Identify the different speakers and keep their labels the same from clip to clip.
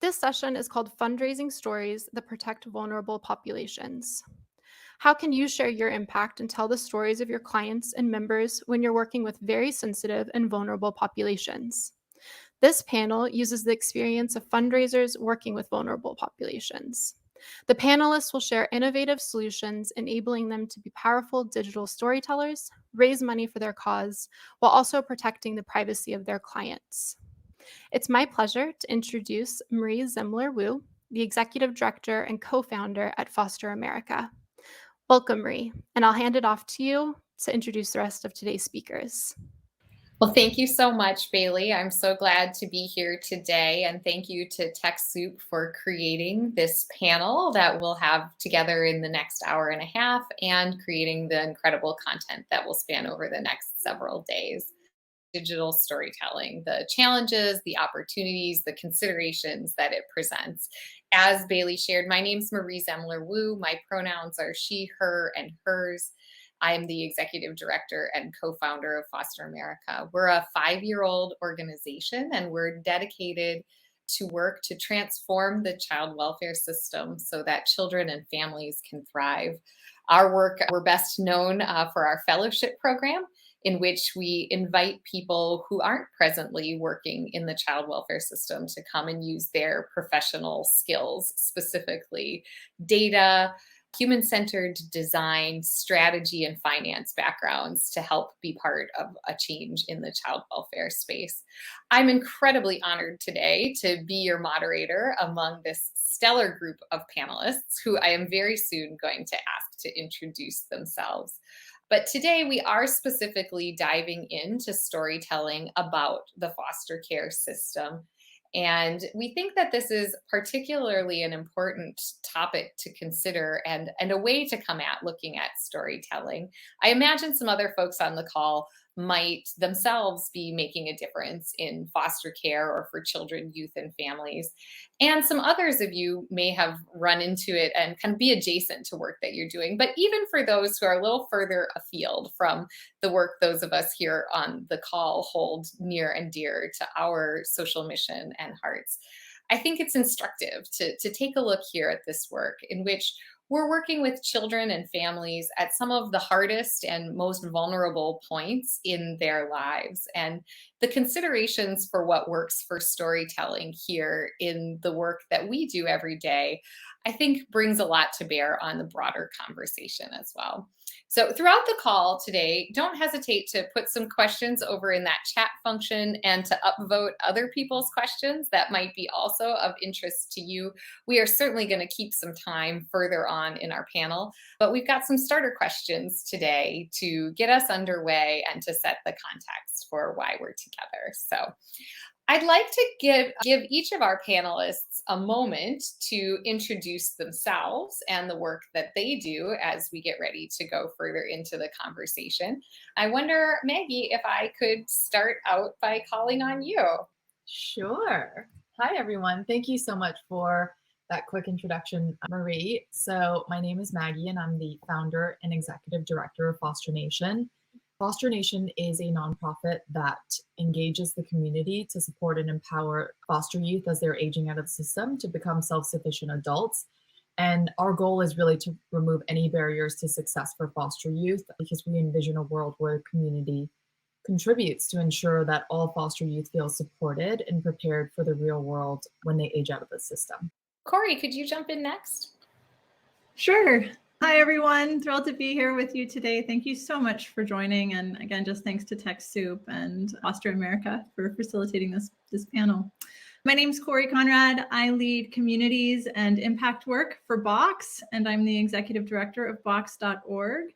Speaker 1: This session is called Fundraising Stories that Protect Vulnerable Populations. How can you share your impact and tell the stories of your clients and members when you're working with very sensitive and vulnerable populations? This panel uses the experience of fundraisers working with vulnerable populations. The panelists will share innovative solutions, enabling them to be powerful digital storytellers, raise money for their cause, while also protecting the privacy of their clients. It's my pleasure to introduce Marie Zemmler-Wu, the Executive Director and Co-founder at Foster America. Welcome, Marie, and I'll hand it off to you to introduce the rest of today's speakers.
Speaker 2: Well, thank you so much, Bailey. I'm so glad to be here today. And thank you to TechSoup for creating this panel that we'll have together in the next hour and a half and creating the incredible content that will span over the next several days. Digital storytelling, the challenges, the opportunities, the considerations that it presents. As Bailey shared, my name's Marie Zemmler-Wu. My pronouns are she, her, and hers. I am the executive director and co-founder of Foster America. We're a 5-year-old organization, and we're dedicated to work to transform the child welfare system so that children and families can thrive. Our work, we're best known for our fellowship program, in which we invite people who aren't presently working in the child welfare system to come and use their professional skills, specifically data, human-centered design, strategy, and finance backgrounds to help be part of a change in the child welfare space. I'm incredibly honored today to be your moderator among this stellar group of panelists who I am very soon going to ask to introduce themselves. But today we are specifically diving into storytelling about the foster care system. And we think that this is particularly an important topic to consider and a way to come at looking at storytelling. I imagine some other folks on the call might themselves be making a difference in foster care or for children, youth, and families. And some others of you may have run into it and kind of be adjacent to work that you're doing. But even for those who are a little further afield from the work those of us here on the call hold near and dear to our social mission and hearts, I think it's instructive to take a look here at this work in which we're working with children and families at some of the hardest and most vulnerable points in their lives. And the considerations for what works for storytelling here in the work that we do every day, I think brings a lot to bear on the broader conversation as well. So throughout the call today, don't hesitate to put some questions over in that chat function and to upvote other people's questions that might be also of interest to you. We are certainly going to keep some time further on in our panel, but we've got some starter questions today to get us underway and to set the context for why we're together. So I'd like to give each of our panelists a moment to introduce themselves and the work that they do as we get ready to go further into the conversation. I wonder, Maggie, if I could start out by calling on you.
Speaker 3: Sure. Hi, everyone. Thank you so much for that quick introduction, Marie. So my name is Maggie, and I'm the founder and executive director of Foster Nation. Foster Nation is a nonprofit that engages the community to support and empower foster youth as they're aging out of the system to become self-sufficient adults. And our goal is really to remove any barriers to success for foster youth, because we envision a world where the community contributes to ensure that all foster youth feel supported and prepared for the real world when they age out of the system.
Speaker 2: Corey, could you jump in next?
Speaker 4: Sure. Hi, everyone. Thrilled to be here with you today. Thank you so much for joining. And again, just thanks to TechSoup and Foster America for facilitating this panel. My name's Corey Conrad. I lead communities and impact work for Box, and I'm the executive director of Box.org.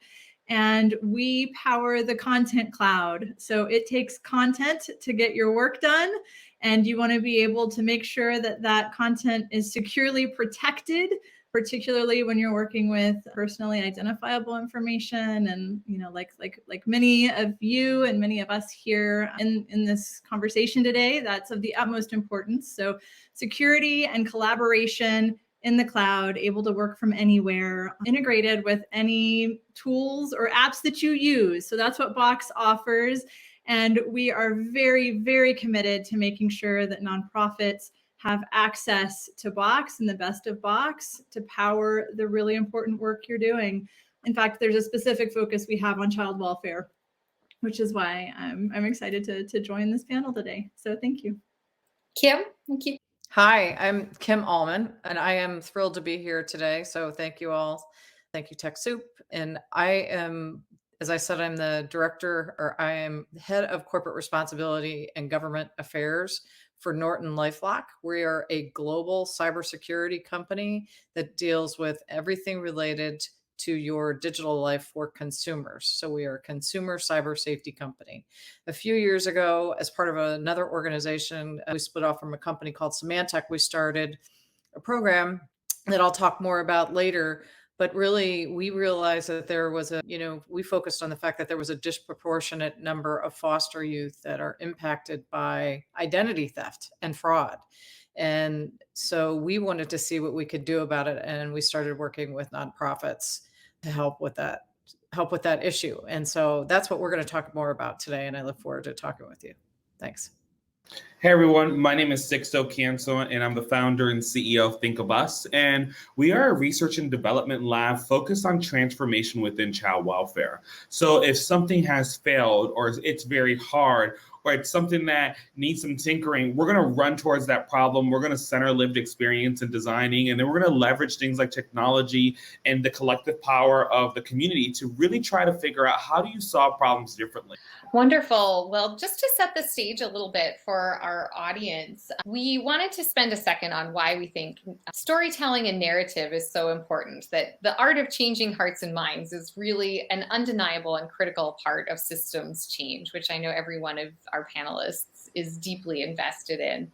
Speaker 4: And we power the content cloud. So it takes content to get your work done, and you want to be able to make sure that that content is securely protected, particularly when you're working with personally identifiable information. And like many of you and many of us here in this conversation today, that's of the utmost importance. So security and collaboration in the cloud, able to work from anywhere, integrated with any tools or apps that you use. So that's what Box offers. And we are very, very committed to making sure that nonprofits have access to Box and the best of Box to power the really important work you're doing. In fact, there's a specific focus we have on child welfare, which is why I'm excited to join this panel today. So thank you.
Speaker 2: Kim, thank you.
Speaker 5: Hi, I'm Kim Allman, and I am thrilled to be here today. So thank you all. Thank you, TechSoup. And I am, as I said, I'm the director, or I am head of corporate responsibility and government affairs for Norton LifeLock. We are a global cybersecurity company that deals with everything related to your digital life for consumers. So we are a consumer cyber safety company. A few years ago, as part of another organization, we split off from a company called Symantec. We started a program that I'll talk more about later. But really, we realized that there was we focused on the fact that there was a disproportionate number of foster youth that are impacted by identity theft and fraud. And so we wanted to see what we could do about it. And we started working with nonprofits to help with that issue. And so that's what we're going to talk more about today. And I look forward to talking with you. Thanks.
Speaker 6: Hey everyone, my name is Sixtos Story, and I'm the founder and CEO of Think of Us. And we are a research and development lab focused on transformation within child welfare. So if something has failed, or it's very hard, or it's something that needs some tinkering, we're going to run towards that problem. We're going to center lived experience in designing, and then we're going to leverage things like technology and the collective power of the community to really try to figure out, how do you solve problems differently?
Speaker 2: Wonderful. Well, just to set the stage a little bit for our audience, we wanted to spend a second on why we think storytelling and narrative is so important, that the art of changing hearts and minds is really an undeniable and critical part of systems change, which I know every one of our panelists is deeply invested in.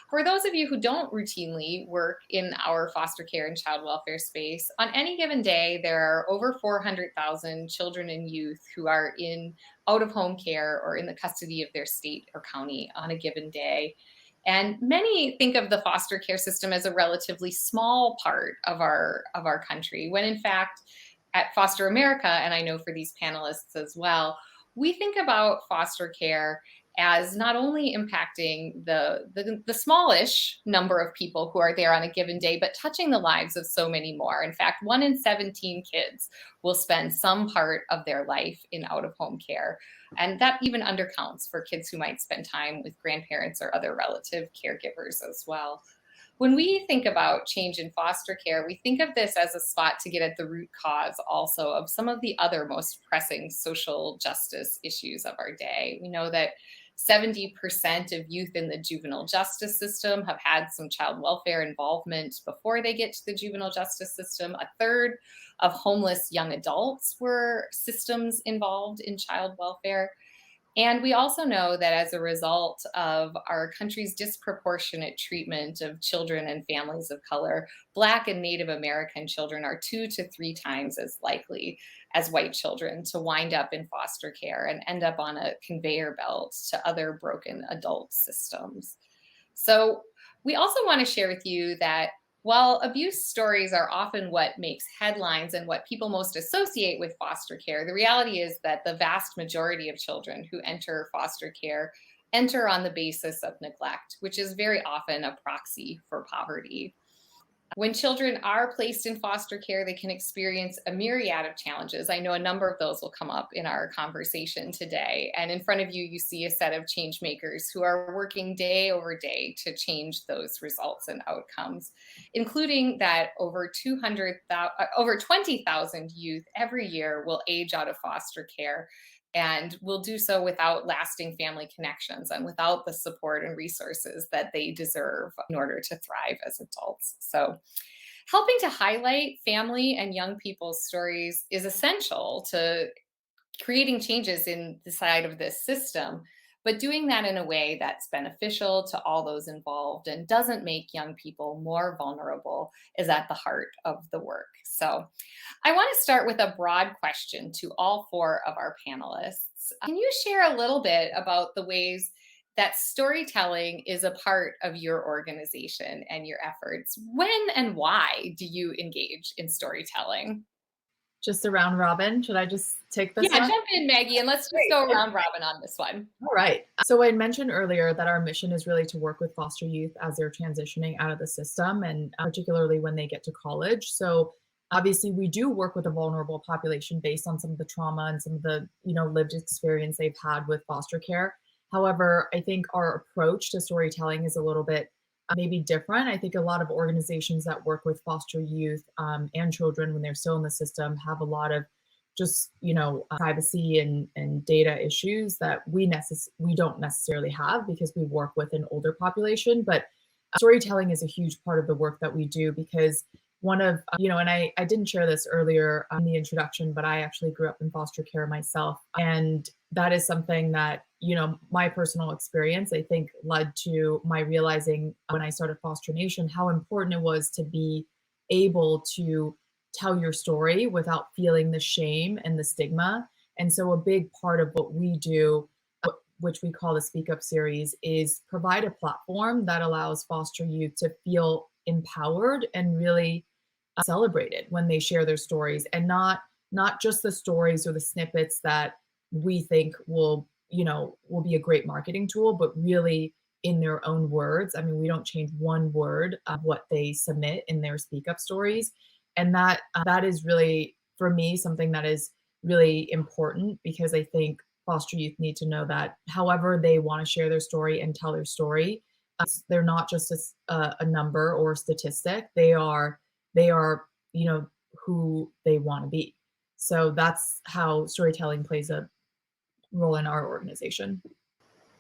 Speaker 2: For those of you who don't routinely work in our foster care and child welfare space, on any given day, there are over 400,000 children and youth who are in out-of-home care or in the custody of their state or county on a given day. And many think of the foster care system as a relatively small part of our country, when in fact, at Foster America, and I know for these panelists as well, we think about foster care as not only impacting the smallish number of people who are there on a given day, but touching the lives of so many more. In fact, 1 in 17 kids will spend some part of their life in out-of-home care. And that even undercounts for kids who might spend time with grandparents or other relative caregivers as well. When we think about change in foster care, we think of this as a spot to get at the root cause also of some of the other most pressing social justice issues of our day. We know that 70% of youth in the juvenile justice system have had some child welfare involvement before they get to the juvenile justice system. A third of homeless young adults were systems involved in child welfare. And we also know that as a result of our country's disproportionate treatment of children and families of color, Black and Native American children are 2 to 3 times as likely as white children to wind up in foster care and end up on a conveyor belt to other broken adult systems. So we also want to share with you that while abuse stories are often what makes headlines and what people most associate with foster care, the reality is that the vast majority of children who enter foster care enter on the basis of neglect, which is very often a proxy for poverty. When children are placed in foster care, they can experience a myriad of challenges. I know a number of those will come up in our conversation today. And in front of you, you see a set of change makers who are working day over day to change those results and outcomes, including that over 20,000 youth every year will age out of foster care, and will do so without lasting family connections and without the support and resources that they deserve in order to thrive as adults. So helping to highlight family and young people's stories is essential to creating changes in the side of this system, but doing that in a way that's beneficial to all those involved and doesn't make young people more vulnerable is at the heart of the work. So I want to start with a broad question to all 4 of our panelists. Can you share a little bit about the ways that storytelling is a part of your organization and your efforts? When and why do you engage in storytelling?
Speaker 3: Just a round robin. Should I just take this
Speaker 2: Yeah,
Speaker 3: one?
Speaker 2: jump in, Maggie, and let's just
Speaker 3: Great.
Speaker 2: go round robin on this one.
Speaker 3: All right. So I mentioned earlier that our mission is really to work with foster youth as they're transitioning out of the system, and particularly when they get to college. So obviously we do work with a vulnerable population based on some of the trauma and some of the, lived experience they've had with foster care. However, I think our approach to storytelling is a little bit maybe different. I think a lot of organizations that work with foster youth and children when they're still in the system have a lot of just privacy and data issues that we don't necessarily have because we work with an older population. But storytelling is a huge part of the work that we do, because one of and I didn't share this earlier in the introduction, but I actually grew up in foster care myself, and that is something that my personal experience, I think, led to my realizing when I started Foster Nation how important it was to be able to tell your story without feeling the shame and the stigma. And so a big part of what we do, which we call the Speak Up series, is provide a platform that allows foster youth to feel empowered and really celebrated when they share their stories, and not just the stories or the snippets that we think will be a great marketing tool, but really in their own words. I mean, we don't change one word of what they submit in their Speak Up stories. And that is really, for me, something that is really important, because I think foster youth need to know that however they want to share their story and tell their story, they're not just a number or a statistic. They are who they want to be. So that's how storytelling plays a role in our organization.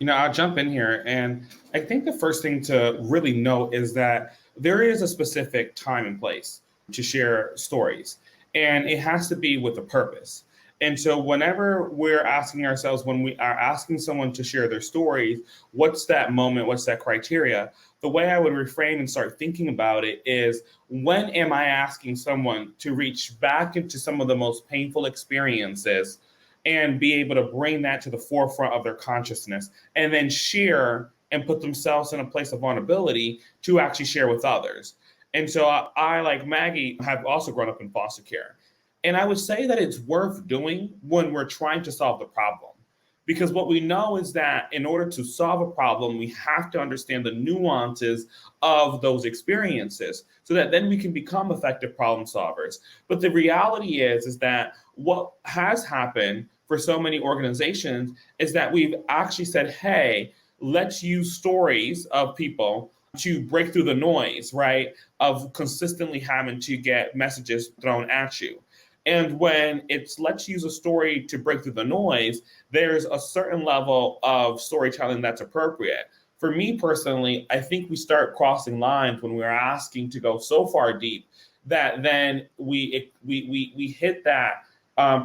Speaker 6: I'll jump in here. And I think the first thing to really note is that there is a specific time and place to share stories, and it has to be with a purpose. And so whenever we're asking ourselves, when we are asking someone to share their stories, what's that moment, what's that criteria? The way I would reframe and start thinking about it is, when am I asking someone to reach back into some of the most painful experiences and be able to bring that to the forefront of their consciousness, and then share and put themselves in a place of vulnerability to actually share with others? And so I, like Maggie, have also grown up in foster care. And I would say that it's worth doing when we're trying to solve the problem. Because what we know is that in order to solve a problem, we have to understand the nuances of those experiences so that then we can become effective problem solvers. But the reality is that what has happened for so many organizations is that we've actually said, hey, let's use stories of people to break through the noise, right, of consistently having to get messages thrown at you. And when it's let's use a story to break through the noise, there's a certain level of storytelling that's appropriate. For me personally, I think we start crossing lines when we're asking to go so far deep that then we hit that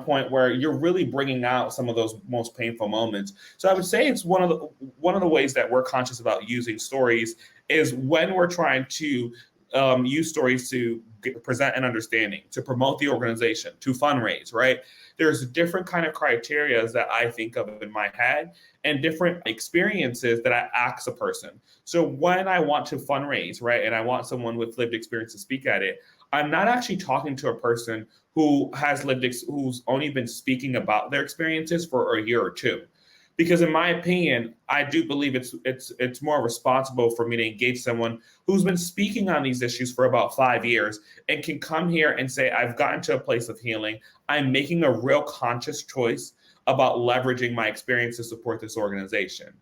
Speaker 6: point where you're really bringing out some of those most painful moments. So I would say it's one of the ways that we're conscious about using stories is when we're trying to use stories to present an understanding, to promote the organization, to fundraise, right? There's different kind of criteria that I think of in my head and different experiences that I ask a person. So when I want to fundraise, right, and I want someone with lived experience to speak at it, I'm not actually talking to a person who has who's only been speaking about their experiences for a year or two. Because in my opinion, I do believe it's more responsible for me to engage someone who's been speaking on these issues for about 5 years and can come here and say, I've gotten to a place of healing. I'm making a real conscious choice about leveraging my experience to support this organization.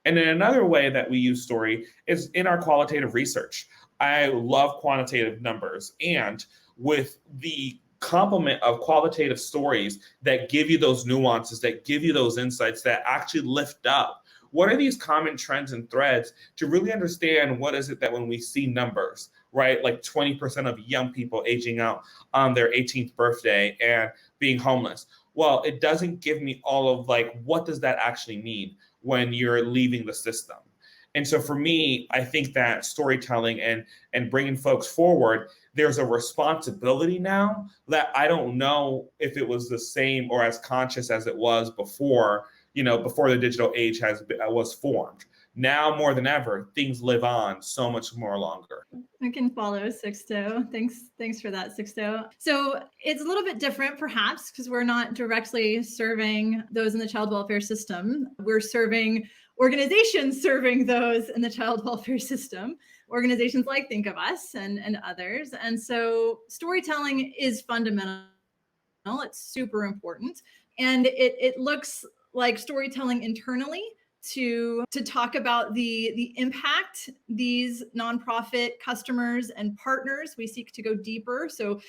Speaker 6: And then another way that we use story is in our qualitative research. I love quantitative numbers, and with the complement of qualitative stories that give you those nuances, that give you those insights, that actually lift up what are these common trends and threads, to really understand what is it that when we see numbers, right, like 20% of young people aging out on their 18th birthday and being homeless. Well, it doesn't give me all of like, what does that actually mean when you're leaving the system? And so for me, I think that storytelling and bringing folks forward, there's a responsibility now that I don't know if it was the same or as conscious as it was before, before the digital age was formed. Now more than ever, things live on so much more longer.
Speaker 4: I can follow Sixto. Thanks for that, Sixto. So it's a little bit different, perhaps, because we're not directly serving those in the child welfare system. We're serving organizations serving those in the child welfare system, organizations like Think of Us and others. And so storytelling is fundamental. It's super important. And it looks like storytelling internally to talk about the impact these nonprofit customers and partners. We seek to go deeper. So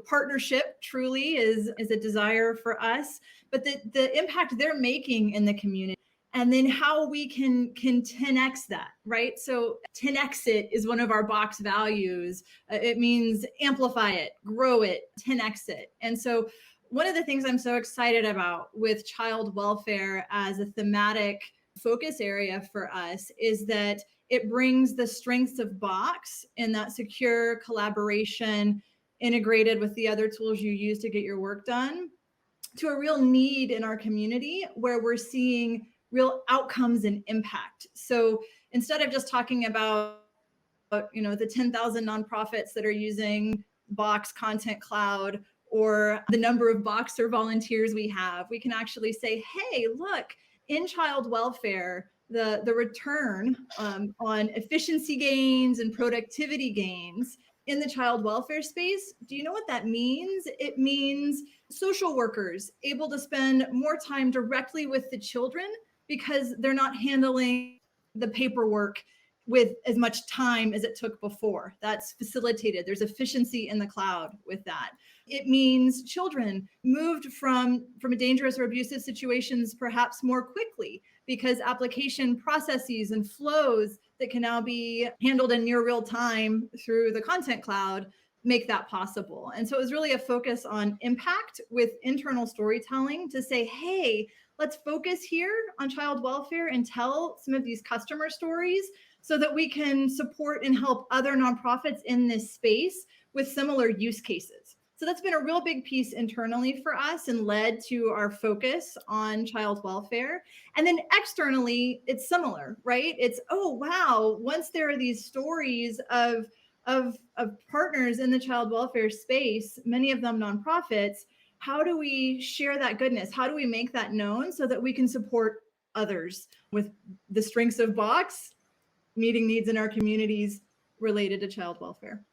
Speaker 4: partnership truly is a desire for us, but the impact they're making in the community, and then how we can 10x that, right? So 10x it is one of our box values. It means amplify it, grow it, 10x it. And so one of the things I'm so excited about with child welfare as a thematic focus area for us is that it brings the strengths of Box and that secure collaboration integrated with the other tools you use to get your work done to a real need in our community where we're seeing real outcomes and impact. So instead of just talking about, the 10,000 nonprofits that are using Box Content Cloud or the number of Boxer volunteers we have, we can actually say, hey, look, in child welfare, the return on efficiency gains and productivity gains in the child welfare space, do you know what that means? It means social workers able to spend more time directly with the children because they're not handling the paperwork with as much time as it took before. That's facilitated. There's efficiency in the cloud with that. It means children moved from dangerous or abusive situations perhaps more quickly because application processes and flows that can now be handled in near real time through the content cloud make that possible. And so it was really a focus on impact with internal storytelling to say, hey, let's focus here on child welfare and tell some of these customer stories so that we can support and help other nonprofits in this space with similar use cases. So that's been a real big piece internally for us and led to our focus on child welfare. And then externally, it's similar, right? It's, oh, wow, once there are these stories of partners in the child welfare space, many of them nonprofits, how do we share that goodness? How do we make that known so that we can support others with the strengths of Box, meeting needs in our communities related to child welfare?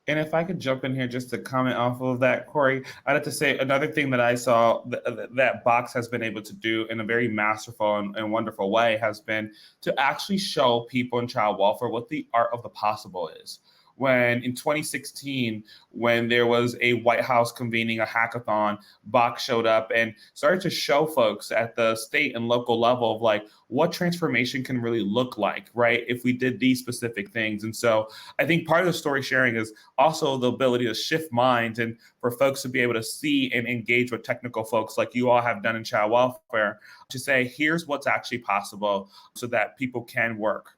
Speaker 6: And if I could jump in here just to comment off of that, Corey, I'd have to say another thing that I saw that Box has been able to do in a very masterful and wonderful way has been to actually show people in child welfare what the art of the possible is. When in 2016, when there was a White House convening a hackathon, Box showed up and started to show folks at the state and local level of like what transformation can really look like, right? If we did these specific things. And so I think part of the story sharing is also the ability to shift minds and for folks to be able to see and engage with technical folks like you all have done in child welfare to say, here's what's actually possible so that people can work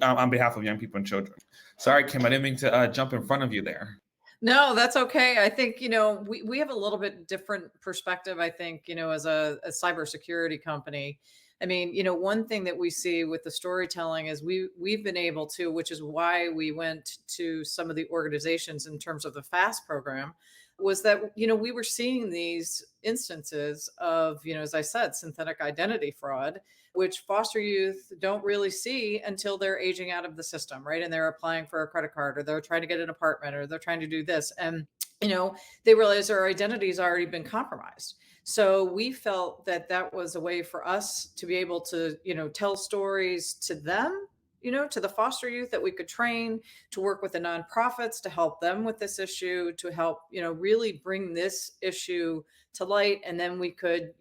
Speaker 6: on behalf of young people and children. Sorry, Kim, I didn't mean to jump in front of you there.
Speaker 5: No, that's okay. I think, we have a little bit different perspective, I think, as a cybersecurity company. I mean, one thing that we see with the storytelling is we've been able to, which is why we went to some of the organizations in terms of the FAST program, was that, we were seeing these instances of, as I said, synthetic identity fraud, which foster youth don't really see until they're aging out of the system, right? And they're applying for a credit card or they're trying to get an apartment or they're trying to do this. And, they realize their identity has already been compromised. So we felt that that was a way for us to be able to, tell stories to them, to the foster youth that we could train, to work with the nonprofits to help them with this issue, to help, really bring this issue to light. And then we could,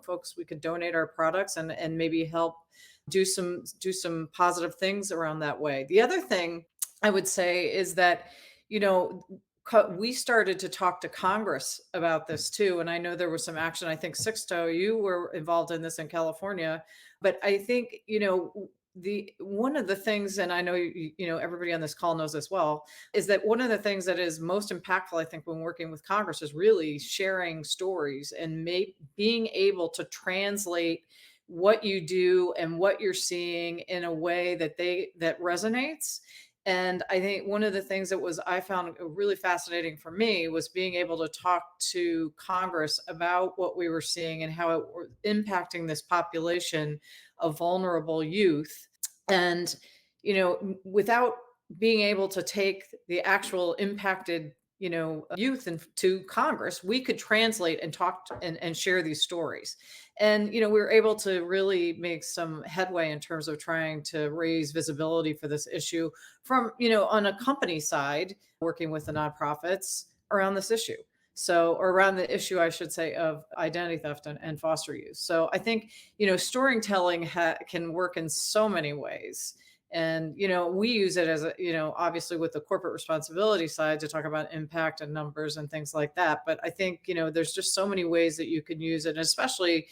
Speaker 5: folks, we could donate our products and maybe help do some positive things around that way. The other thing I would say is that, we started to talk to Congress about this too. And I know there was some action. I think Sixto, you were involved in this in California, but I think, one of the things, and I know, everybody on this call knows as well, is that one of the things that is most impactful, I think, when working with Congress is really sharing stories and being able to translate what you do and what you're seeing in a way that resonates. And I think one of the things I found really fascinating for me was being able to talk to Congress about what we were seeing and how it were impacting this population of vulnerable youth. And, without being able to take the actual impacted youth and to Congress, we could translate and talk and share these stories. And we were able to really make some headway in terms of trying to raise visibility for this issue from on a company side, working with the nonprofits around this issue. So, or around the issue, I should say, of identity theft and foster youth. So I think storytelling can work in so many ways. And we use it as obviously with the corporate responsibility side to talk about impact and numbers and things like that. But I think there's just so many ways that you can use it, and especially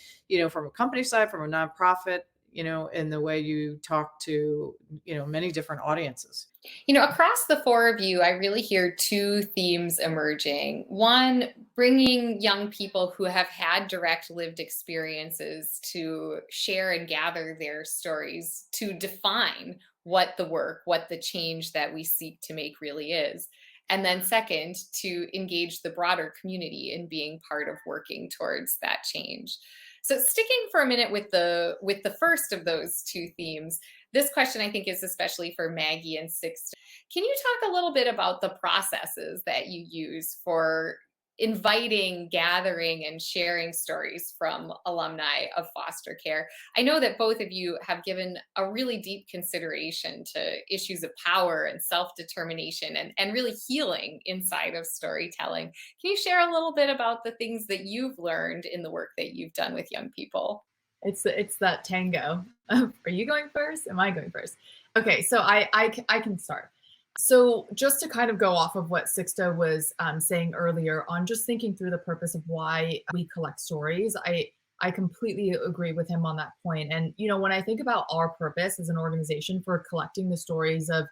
Speaker 5: from a company side, from a nonprofit, in the way you talk to many different audiences.
Speaker 2: Across the four of you, I really hear two themes emerging. One, bringing young people who have had direct lived experiences to share and gather their stories to define what the work, what the change that we seek to make really is. And then second, to engage the broader community in being part of working towards that change. So sticking for a minute with the first of those two themes, this question I think is especially for Maggie and Sixtos. Can you talk a little bit about the processes that you use for inviting, gathering, and sharing stories from alumni of foster care? I know that both of you have given a really deep consideration to issues of power and self-determination and really healing inside of storytelling. Can you share a little bit about the things that you've learned in the work that you've done with young people?
Speaker 3: It's that tango. Are you going first? Am I going first? Okay, so I can start. So just to kind of go off of what Sixto was saying earlier on just thinking through the purpose of why we collect stories, I completely agree with him on that point. And, when I think about our purpose as an organization for collecting the stories of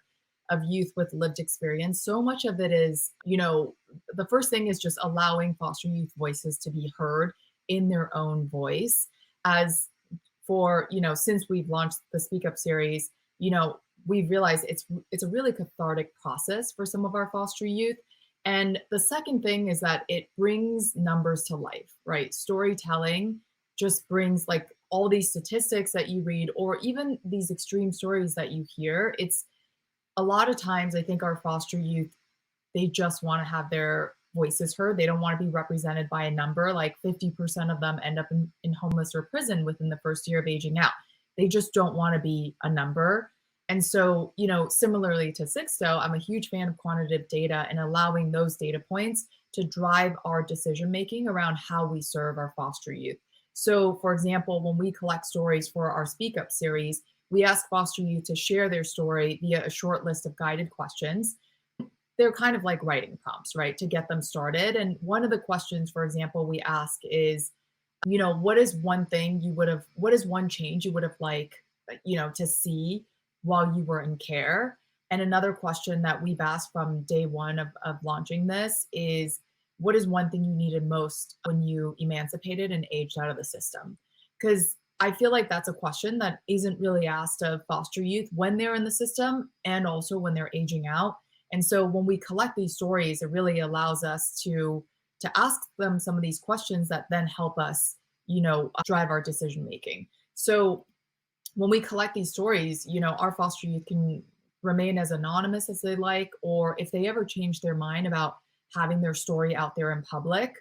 Speaker 3: youth with lived experience, so much of it is, the first thing is just allowing foster youth voices to be heard in their own voice. As for, since we've launched the Speak Up series, we've realized it's a really cathartic process for some of our foster youth. And the second thing is that it brings numbers to life, right? Storytelling just brings like all these statistics that you read, or even these extreme stories that you hear. It's a lot of times, I think our foster youth, they just want to have their voices heard. They don't want to be represented by a number. Like 50% of them end up in homeless or prison within the first year of aging out. They just don't want to be a number. And so, similarly to Sixto, I'm a huge fan of quantitative data and allowing those data points to drive our decision-making around how we serve our foster youth. So for example, when we collect stories for our Speak Up series, we ask foster youth to share their story via a short list of guided questions. They're kind of like writing prompts, right, to get them started. And one of the questions, for example, we ask is, what is one change you would have liked, to see while you were in care? And another question that we've asked from day one of launching this is, what is one thing you needed most when you emancipated and aged out of the system? Because I feel like that's a question that isn't really asked of foster youth when they're in the system and also when they're aging out. And so when we collect these stories, it really allows us to ask them some of these questions that then help us, drive our decision making. So when we collect these stories, our foster youth can remain as anonymous as they like, or if they ever change their mind about having their story out there in public,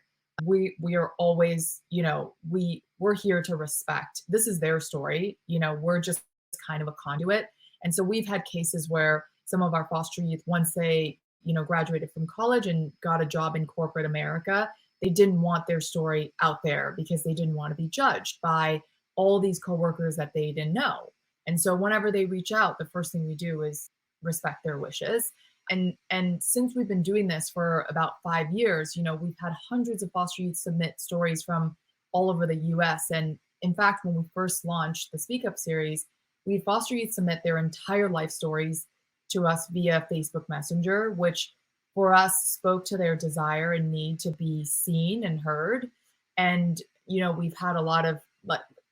Speaker 3: we are always, we're here to respect. This is their story. We're just kind of a conduit. And so we've had cases where some of our foster youth, once they, graduated from college and got a job in corporate America, they didn't want their story out there because they didn't want to be judged by all these coworkers that they didn't know. And so whenever they reach out, the first thing we do is respect their wishes. And since we've been doing this for about 5 years, we've had hundreds of foster youth submit stories from all over the US. And in fact, when we first launched the Speak Up series, we had foster youth submit their entire life stories to us via Facebook Messenger, which for us spoke to their desire and need to be seen and heard. And, we've had a lot of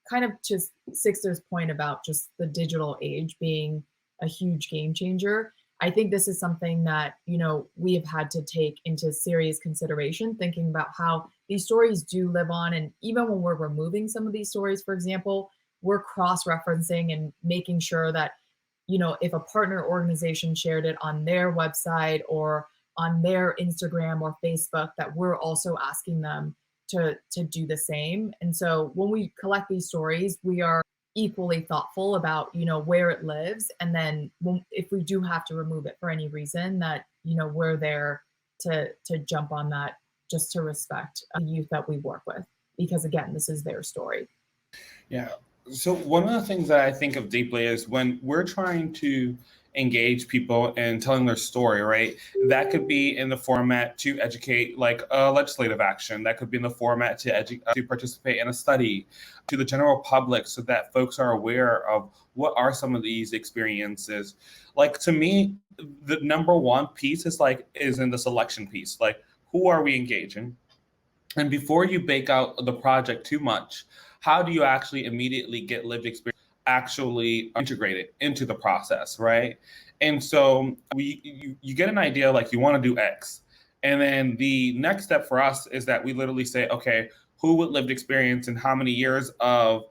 Speaker 3: kind of just Sixter's point about just the digital age being a huge game changer, I think this is something that, we have had to take into serious consideration, thinking about how these stories do live on. And even when we're removing some of these stories, for example, we're cross-referencing and making sure that, if a partner organization shared it on their website or on their Instagram or Facebook, that we're also asking them to do the same. And so when we collect these stories, we are equally thoughtful about, where it lives. And then if we do have to remove it for any reason, that, we're there to jump on that, just to respect the youth that we work with, because again, this is their story.
Speaker 6: Yeah. So one of the things that I think of deeply is when we're trying to engage people and telling their story, right? That could be in the format to educate, like legislative action. That could be in the format to participate in a study, to the general public, so that folks are aware of what are some of these experiences. Like, to me, the number one piece is in the selection piece. Like, who are we engaging? And before you bake out the project too much, how do you actually immediately get lived experience actually integrated into the process, right? And so you get an idea, like, you want to do X. And then the next step for us is that we literally say, okay, who with lived experience and how many years of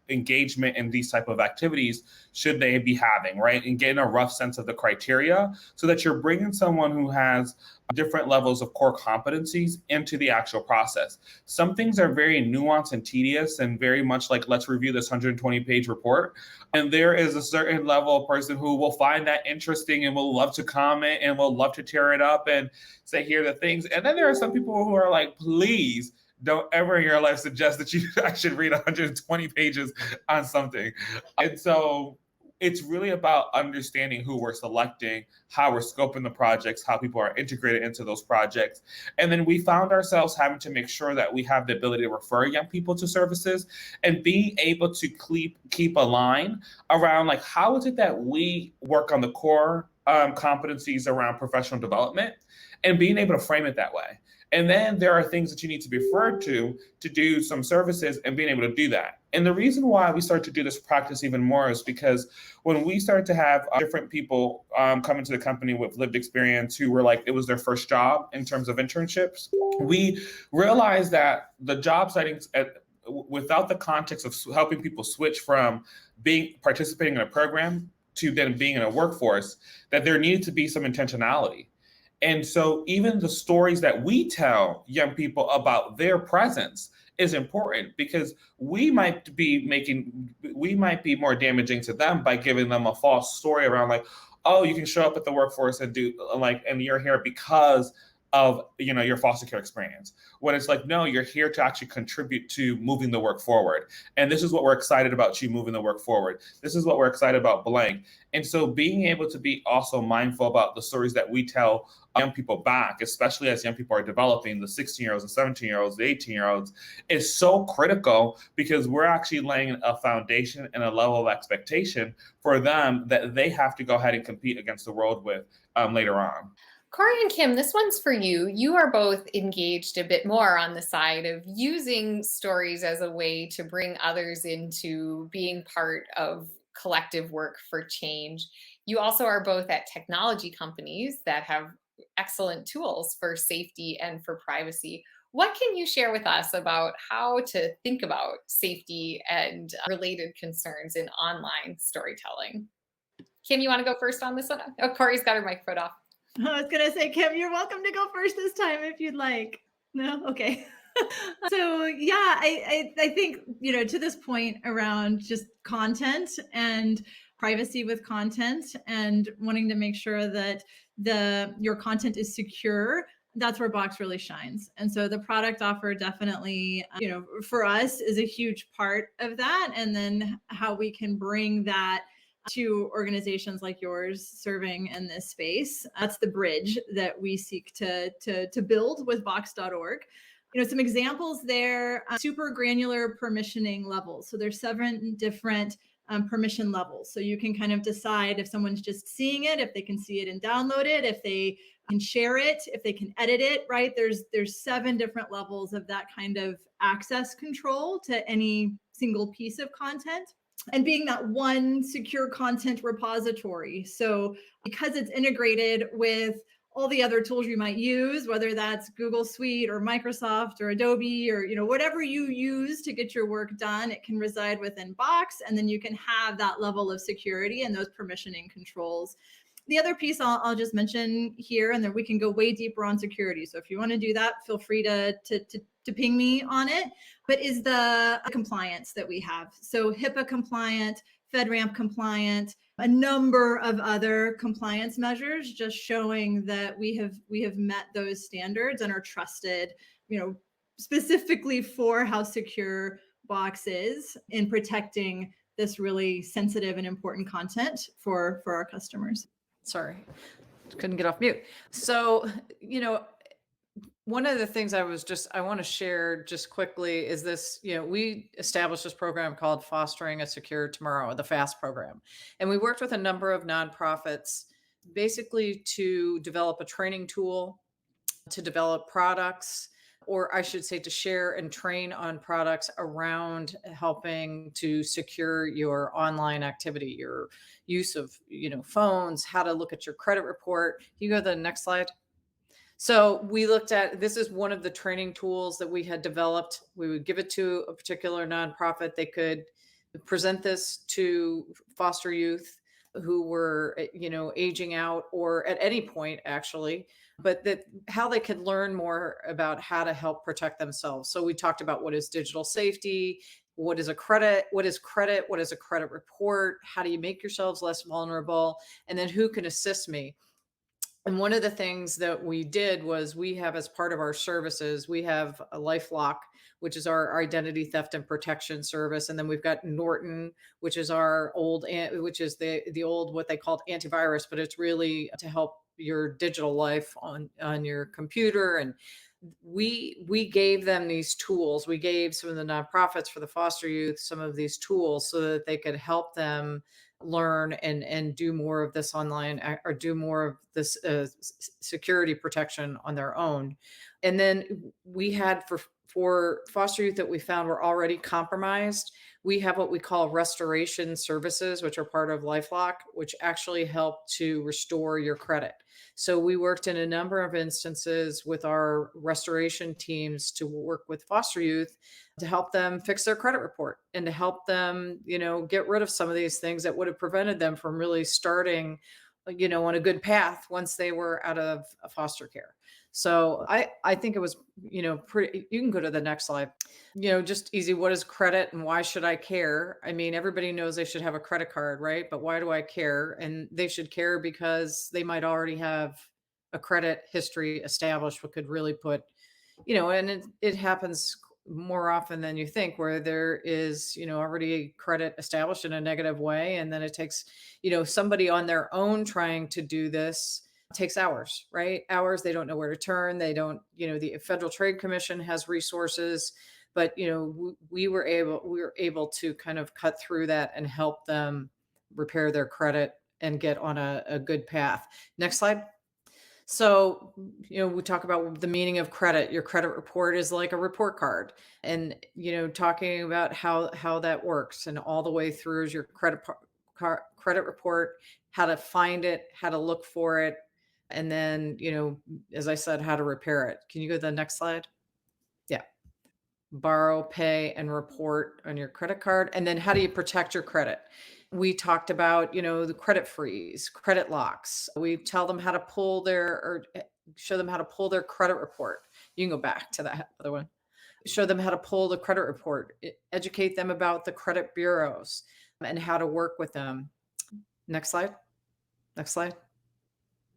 Speaker 6: engagement in these type of activities should they be having, right? And getting a rough sense of the criteria, so that you're bringing someone who has different levels of core competencies into the actual process. Some things are very nuanced and tedious and very much like, let's review this 120-page report. And there is a certain level of person who will find that interesting and will love to comment and will love to tear it up and say, here are the things. And then there are some people who are like, please don't ever in your life suggest that I should read 120 pages on something. And so it's really about understanding who we're selecting, how we're scoping the projects, how people are integrated into those projects. And then we found ourselves having to make sure that we have the ability to refer young people to services, and being able to keep a line around, like, how is it that we work on the core competencies around professional development, and being able to frame it that way. And then there are things that you need to be referred to do some services, and being able to do that. And the reason why we start to do this practice even more is because when we start to have different people come into the company with lived experience who were like, it was their first job in terms of internships, we realized that the job sightings without the context of helping people switch from participating in a program to then being in a workforce, that there needed to be some intentionality. And so even the stories that we tell young people about their presence is important, because we might be more damaging to them by giving them a false story around, like, oh, you can show up at the workforce and and you're here because of your foster care experience, when it's like, no, you're here to actually contribute to moving the work forward. And this is what we're excited about, you moving the work forward. This is what we're excited about blank. And so being able to be also mindful about the stories that we tell young people back, especially as young people are developing, the 16-year-olds, the 17-year-olds, the 18-year-olds, is so critical, because we're actually laying a foundation and a level of expectation for them that they have to go ahead and compete against the world with later on.
Speaker 2: Corey and Kim, this one's for you. You are both engaged a bit more on the side of using stories as a way to bring others into being part of collective work for change. You also are both at technology companies that have excellent tools for safety and for privacy. What can you share with us about how to think about safety and related concerns in online storytelling? Kim, you want to go first on this one? Oh, Corey's got her microphone off.
Speaker 4: I was going to say, Kim, you're welcome to go first this time if you'd like. No? Okay. So yeah, I think, to this point around just content and privacy with content, and wanting to make sure that your content is secure, that's where Box really shines. And so the product offer definitely, for us, is a huge part of that. And then how we can bring that to organizations like yours serving in this space. That's the bridge that we seek to build with Box.org. Some examples there, super granular permissioning levels. So there's 7 different permission levels. So you can kind of decide if someone's just seeing it, if they can see it and download it, if they can share it, if they can edit it, right? There's 7 different levels of that kind of access control to any single piece of content, and being that one secure content repository. So because it's integrated with all the other tools you might use, whether that's Google Suite or Microsoft or Adobe or whatever you use to get your work done, it can reside within Box, and then you can have that level of security and those permissioning controls. The other piece I'll just mention here, and then we can go way deeper on security. So if you want to do that, feel free to ping me on it. But is the compliance that we have. So HIPAA compliant, FedRAMP compliant, a number of other compliance measures, just showing that we have met those standards and are trusted, specifically for how secure Box is in protecting this really sensitive and important content for our customers.
Speaker 5: Sorry, couldn't get off mute. So, one of the things I want to share just quickly is this, we established this program called Fostering a Secure Tomorrow, the FAST program. And we worked with a number of nonprofits basically to develop a training tool, to develop products, or I should say to share and train on products around helping to secure your online activity, your use of, phones, how to look at your credit report. Can you go to the next slide? So we looked at, this is one of the training tools that we had developed. We would give it to a particular nonprofit. They could present this to foster youth who were, aging out, or at any point actually, but that how they could learn more about how to help protect themselves. So we talked about what is digital safety, what is credit, what is a credit report, how do you make yourselves less vulnerable, and then who can assist me. And one of the things that we did was we have, as part of our services, we have a LifeLock, which is our identity theft and protection service. And then we've got Norton, which is the old, what they called antivirus, but it's really to help your digital life on your computer. And we gave them these tools. We gave some of the nonprofits for the foster youth some of these tools so that they could help them learn and do more of this online, or do more of this security protection on their own. And then we had for foster youth that we found were already compromised, we have what we call restoration services, which are part of LifeLock, which actually help to restore your credit. So we worked in a number of instances with our restoration teams to work with foster youth to help them fix their credit report and to help them, get rid of some of these things that would have prevented them from really starting, on a good path once they were out of foster care. So I think it was, pretty. You can go to the next slide. Just easy. What is credit and why should I care? I mean, everybody knows they should have a credit card, right? But why do I care? And they should care because they might already have a credit history established, what could really put, and it happens more often than you think, where there is, already credit established in a negative way. And then it takes, somebody on their own trying to do this takes hours, right? Hours. They don't know where to turn. They don't, the Federal Trade Commission has resources, but, we were able to kind of cut through that and help them repair their credit and get on a good path. Next slide. So, we talk about the meaning of credit. Your credit report is like a report card, and, talking about how that works, and all the way through is your credit report, how to find it, how to look for it. And then, as I said, how to repair it. Can you go to the next slide? Yeah. Borrow, pay, and report on your credit card. And then how do you protect your credit? We talked about, the credit freeze, credit locks. We tell them how to show them how to pull their credit report. You can go back to that other one. Show them how to pull the credit report, educate them about the credit bureaus and how to work with them. Next slide. Next slide.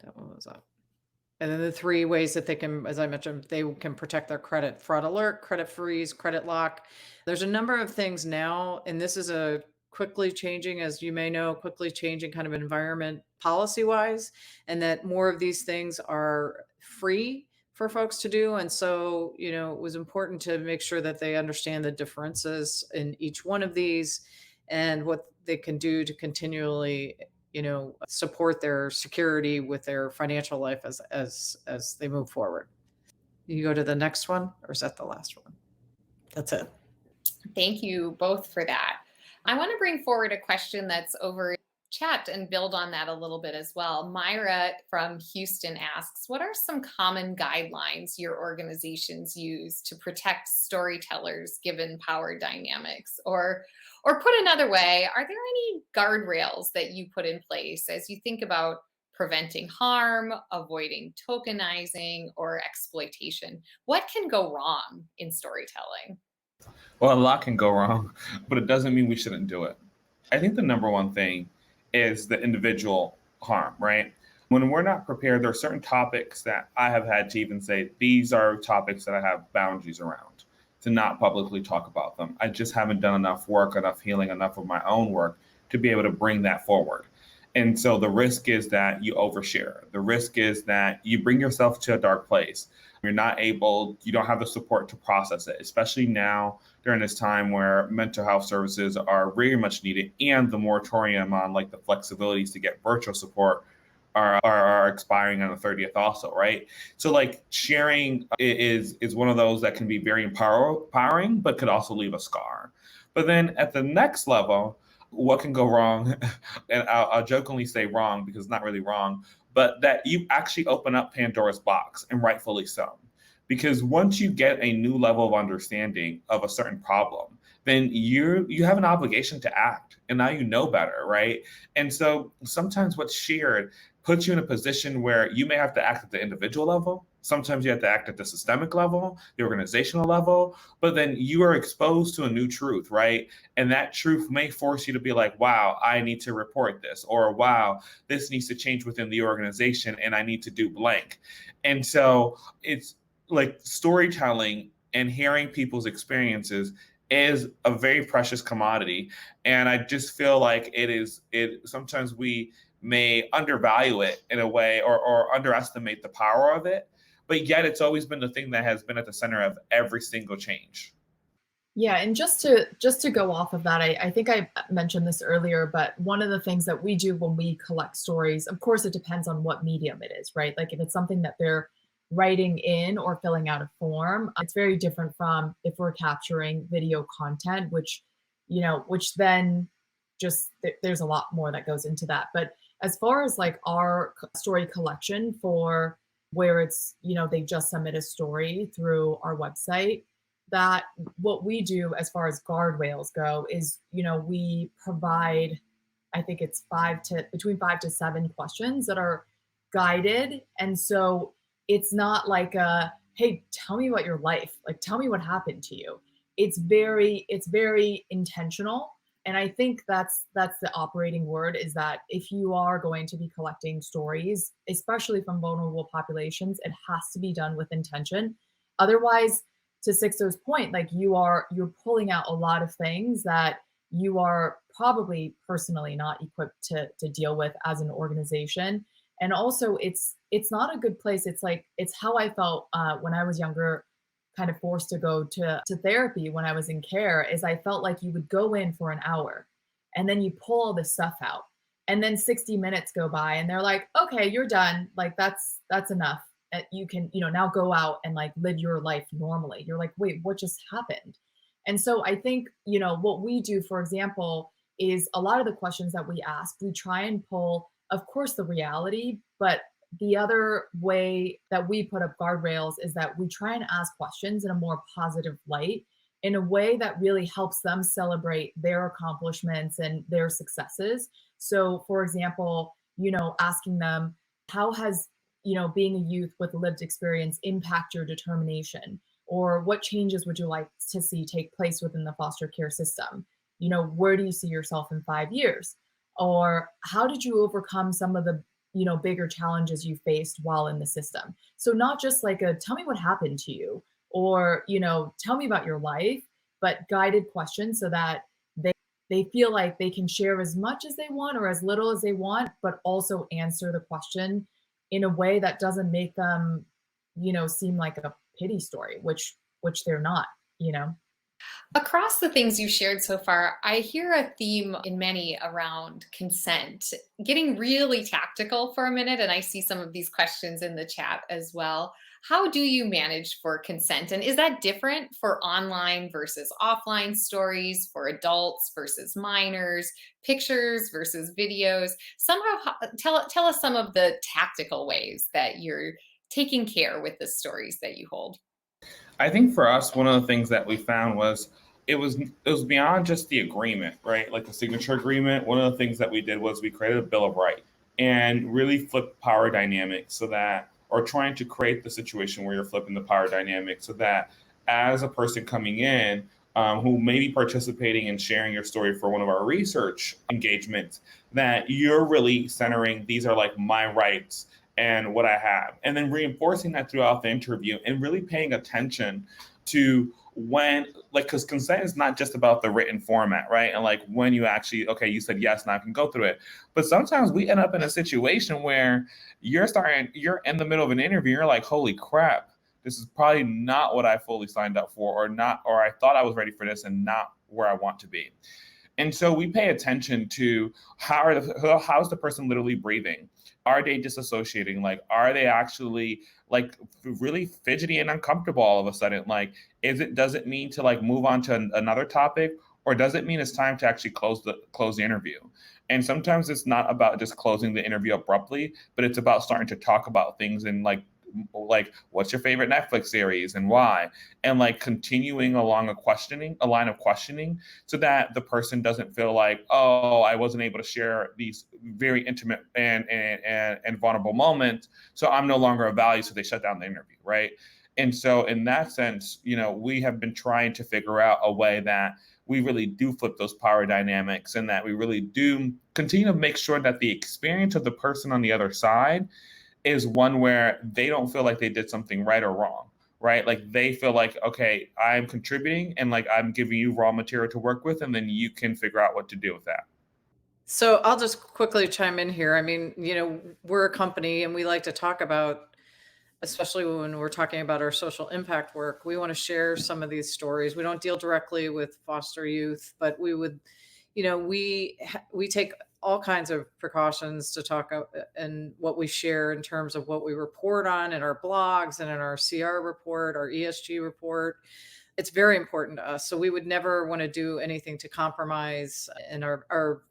Speaker 5: That one was up. And then the 3 ways that they can, as I mentioned, they can protect their credit: fraud alert, credit freeze, credit lock. There's a number of things now, and this is a quickly changing, as you may know, quickly changing kind of environment policy wise, and that more of these things are free for folks to do. And so, it was important to make sure that they understand the differences in each one of these and what they can do to continually support their security with their financial life as they move forward. You go to the next one, or is that the last one? That's it.
Speaker 2: Thank you both for that. I want to bring forward a question that's over chat and build on that a little bit as well. Myra from Houston asks, what are some common guidelines your organizations use to protect storytellers given power dynamics? Or put another way, are there any guardrails that you put in place as you think about preventing harm, avoiding tokenizing, or exploitation? What can go wrong in storytelling?
Speaker 6: Well, a lot can go wrong, but it doesn't mean we shouldn't do it. I think the number one thing is the individual harm, right? When we're not prepared, there are certain topics that I have had to even say, these are topics that I have boundaries around, to not publicly talk about them. I just haven't done enough work, enough healing, enough of my own work to be able to bring that forward. And so the risk is that you overshare. The risk is that you bring yourself to a dark place. You don't have the support to process it, especially now during this time where mental health services are very much needed, and the moratorium on like the flexibilities to get virtual support are expiring on the 30th also, right? So like sharing is one of those that can be very empowering, but could also leave a scar. But then at the next level, what can go wrong, and I'll jokingly say wrong because it's not really wrong, but that you actually open up Pandora's box, and rightfully so. Because once you get a new level of understanding of a certain problem, then you have an obligation to act, and now you know better, right? And so sometimes what's shared puts you in a position where you may have to act at the individual level. Sometimes you have to act at the systemic level, the organizational level, but then you are exposed to a new truth, right? And that truth may force you to be like, wow, I need to report this, or wow, this needs to change within the organization and I need to do blank. And so it's like storytelling and hearing people's experiences is a very precious commodity. And I just feel like sometimes we may undervalue it in a way, or underestimate the power of it. But yet it's always been the thing that has been at the center of every single change.
Speaker 3: Yeah, and just to go off of that, I think I mentioned this earlier, but one of the things that we do when we collect stories, of course, it depends on what medium it is, right? Like if it's something that they're writing in or filling out a form, it's very different from if we're capturing video content, which then just there's a lot more that goes into that. But as far as like our story collection for where it's, they just submit a story through our website, that what we do as far as guardrails go is, we provide, I think it's between 5 to 7 questions that are guided. And so it's not like hey, tell me about your life. Like, tell me what happened to you. It's very intentional. And I think that's the operating word, is that if you are going to be collecting stories, especially from vulnerable populations, it has to be done with intention. Otherwise, to Sixto's point, like you're pulling out a lot of things that you are probably personally not equipped to deal with as an organization. And also it's not a good place. It's how I felt when I was younger, kind of forced to go to therapy when I was in care, is I felt like you would go in for an hour and then you pull all this stuff out, and then 60 minutes go by and they're like, okay, you're done. Like that's enough. You can, now go out and like live your life normally. You're like, wait, what just happened? And so I think, what we do, for example, is a lot of the questions that we ask, we try and pull, of course, the reality, but the other way that we put up guardrails is that we try and ask questions in a more positive light, in a way that really helps them celebrate their accomplishments and their successes. So, for example, asking them, how has, being a youth with lived experience impact your determination? Or what changes would you like to see take place within the foster care system? Where do you see yourself in 5 years? Or how did you overcome some of the bigger challenges you faced while in the system? So not just like tell me what happened to you, or, tell me about your life, but guided questions so that they feel like they can share as much as they want or as little as they want, but also answer the question in a way that doesn't make them, seem like a pity story, which they're not.
Speaker 2: Across the things you shared so far, I hear a theme in many around consent. Getting really tactical for a minute, and I see some of these questions in the chat as well. How do you manage for consent? And is that different for online versus offline stories, for adults versus minors, pictures versus videos? Somehow tell us some of the tactical ways that you're taking care with the stories that you hold.
Speaker 6: I think for us, one of the things that we found was it was beyond just the agreement, right? Like the signature agreement. One of the things that we did was we created a bill of rights and really flipped power dynamics so that, or trying to create the situation where you're flipping the power dynamic so that as a person coming in who may be participating and sharing your story for one of our research engagements, that you're really centering these are like my rights and what I have. And then reinforcing that throughout the interview and really paying attention to when, like, because consent is not just about the written format, right? And like when you actually, okay, you said yes, now I can go through it. But sometimes we end up in a situation where you're in the middle of an interview, you're like, holy crap, this is probably not what I fully signed up for, or not, or I thought I was ready for this and not where I want to be. And so we pay attention to how's the person literally breathing? Are they disassociating? Like, are they actually like really fidgety and uncomfortable all of a sudden? Like, does it mean to like move on to another topic, or does it mean it's time to actually close the interview? And sometimes it's not about just closing the interview abruptly, but it's about starting to talk about things and like what's your favorite Netflix series and why, and like continuing along a line of questioning so that the person doesn't feel like, oh, I wasn't able to share these very intimate and vulnerable moments, so I'm no longer of value, so they shut down the interview, right? And so in that sense, we have been trying to figure out a way that we really do flip those power dynamics and that we really do continue to make sure that the experience of the person on the other side is one where they don't feel like they did something right or wrong, right? Like they feel like, okay, I'm contributing and like I'm giving you raw material to work with, and then you can figure out what to do with that.
Speaker 5: So I'll just quickly chime in here. I mean, we're a company and we like to talk about, especially when we're talking about our social impact work, we want to share some of these stories. We don't deal directly with foster youth, but we would, we take all kinds of precautions to talk and what we share in terms of what we report on in our blogs and in our CR report, our ESG report. It's very important to us. So we would never want to do anything to compromise in our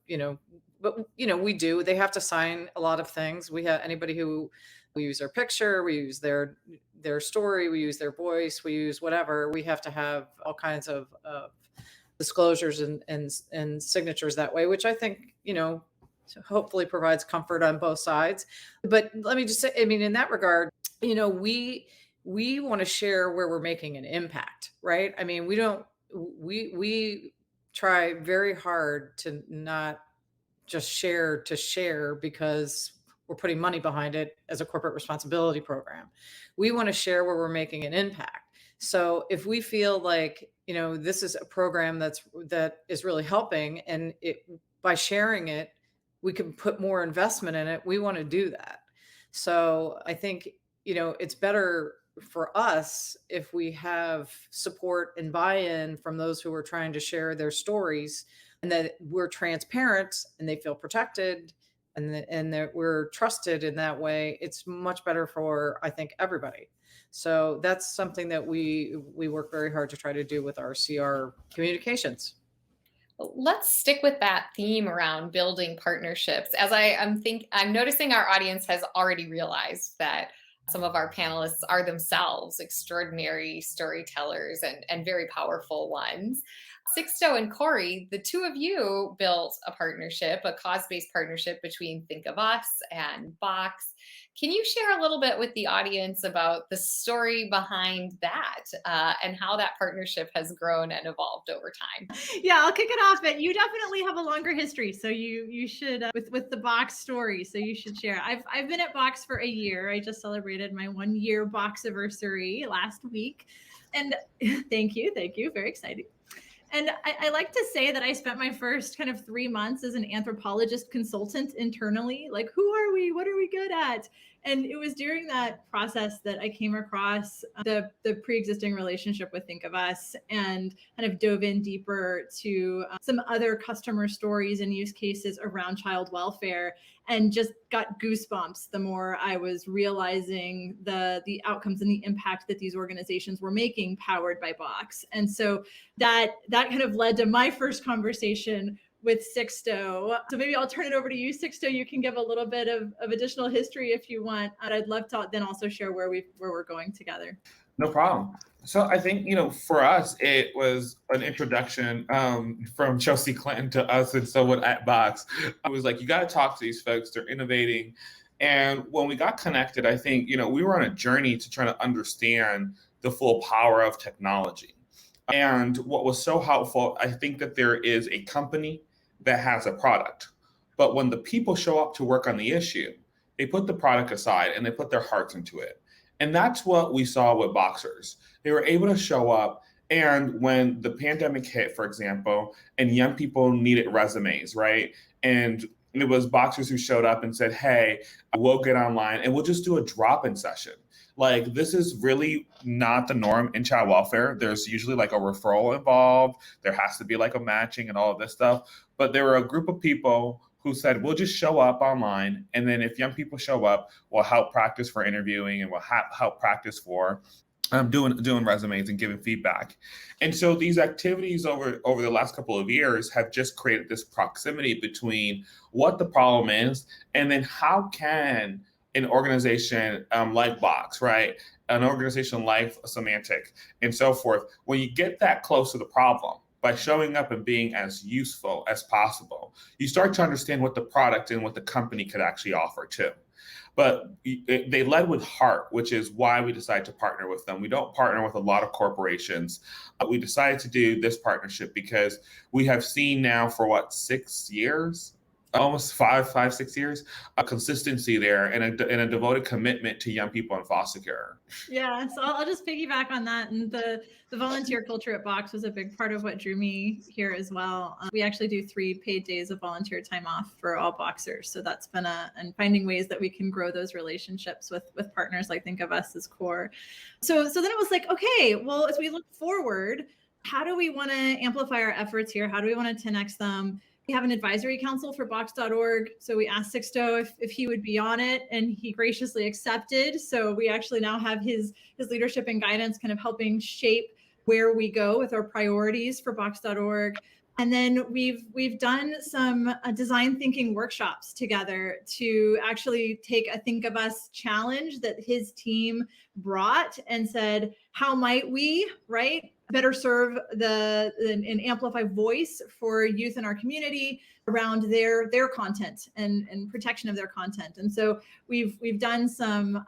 Speaker 5: but we do. They have to sign a lot of things. We have anybody who we use their picture, we use their story, we use their voice, we use whatever. We have to have all kinds of disclosures and signatures that way, which I think hopefully provides comfort on both sides. But let me just say, I mean, in that regard, we want to share where we're making an impact, right? I mean, we try very hard to not just share to share because we're putting money behind it as a corporate responsibility program. We want to share where we're making an impact. So if we feel like, this is a program that is really helping, and by sharing it, we can put more investment in it, we want to do that. So I think, it's better for us if we have support and buy-in from those who are trying to share their stories, and that we're transparent and they feel protected, and that we're trusted in that way. It's much better for, I think, everybody. So that's something that we work very hard to try to do with our CR communications.
Speaker 2: Let's stick with that theme around building partnerships. As I'm noticing our audience has already realized that some of our panelists are themselves extraordinary storytellers and very powerful ones. Sixto and Corey, the two of you built a partnership, a cause-based partnership between Think of Us and Box. Can you share a little bit with the audience about the story behind that and how that partnership has grown and evolved over time?
Speaker 4: Yeah, I'll kick it off. But you definitely have a longer history, so you should with the Box story. So you should share. I've been at Box for a year. I just celebrated my 1 year Box anniversary last week, and thank you, very exciting. And I like to say that I spent my first kind of 3 months as an anthropologist consultant internally. Like, who are we? What are we good at? And it was during that process that I came across the pre-existing relationship with Think of Us and kind of dove in deeper to some other customer stories and use cases around child welfare, and just got goosebumps the more I was realizing the outcomes and the impact that these organizations were making powered by Box. And so that kind of led to my first conversation with Sixto. So maybe I'll turn it over to you, Sixto. You can give a little bit of additional history if you want. And I'd love to then also share where we're going together.
Speaker 6: No problem. So I think, for us, it was an introduction from Chelsea Clinton to us and someone at Box. I was like, you got to talk to these folks. They're innovating. And when we got connected, I think, we were on a journey to try to understand the full power of technology. And what was so helpful, I think that there is a company that has a product. But when the people show up to work on the issue, they put the product aside and they put their hearts into it. And that's what we saw with Boxers. They were able to show up, and when the pandemic hit, for example, and young people needed resumes, right? And it was Boxers who showed up and said, hey, we'll get online and we'll just do a drop-in session. Like, this is really not the norm in child welfare. There's usually like a referral involved. There has to be like a matching and all of this stuff. But there were a group of people who said, we'll just show up online. And then if young people show up, we'll help practice for interviewing and we'll help practice for doing resumes and giving feedback. And so these activities over the last couple of years have just created this proximity between what the problem is and then how can an organization like Box, right? An organization like Semantic and so forth, when you get that close to the problem, by showing up and being as useful as possible, you start to understand what the product and what the company could actually offer too. But they led with heart, which is why we decided to partner with them. We don't partner with a lot of corporations. We decided to do this partnership because we have seen now for 6 years, almost 6 years, a consistency there and a devoted commitment to young people in foster care.
Speaker 4: Yeah, so I'll just piggyback on that. And the volunteer culture at Box was a big part of what drew me here as well. We actually do 3 paid days of volunteer time off for all Boxers. So that's been and finding ways that we can grow those relationships with partners like Think of Us is core. So then it was like, okay, well, as we look forward, how do we want to amplify our efforts here? How do we want to 10x them? We have an advisory council for Box.org. So we asked Sixto if he would be on it, and he graciously accepted. So we actually now have his leadership and guidance kind of helping shape where we go with our priorities for Box.org. And then we've done some design thinking workshops together to actually take a Think of Us challenge that his team brought and said, how might we, right, better serve and amplify voice for youth in our community around their content and protection of their content. And so we've done some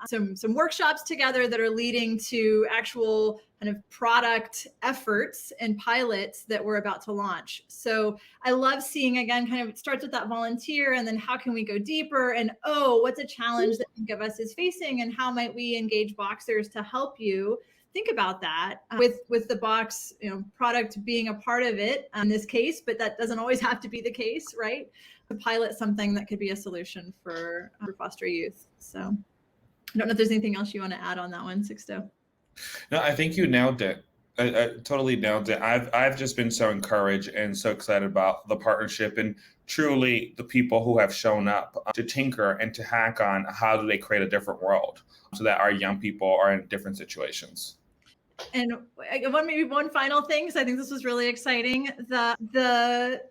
Speaker 4: workshops together that are leading to actual kind of product efforts and pilots that we're about to launch. So I love seeing, again, kind of it starts with that volunteer, and then how can we go deeper, and what's a challenge that Think of Us is facing, and how might we engage Boxers to help you think about that with the Box product being a part of it in this case, but that doesn't always have to be the case, right? To pilot something that could be a solution for foster youth. So I don't know if there's anything else you want to add on that one, Sixto.
Speaker 6: No, I think you nailed it. I totally nailed it. I've just been so encouraged and so excited about the partnership and truly the people who have shown up to tinker and to hack on how do they create a different world so that our young people are in different situations.
Speaker 4: And maybe one final thing, because I think this was really exciting. The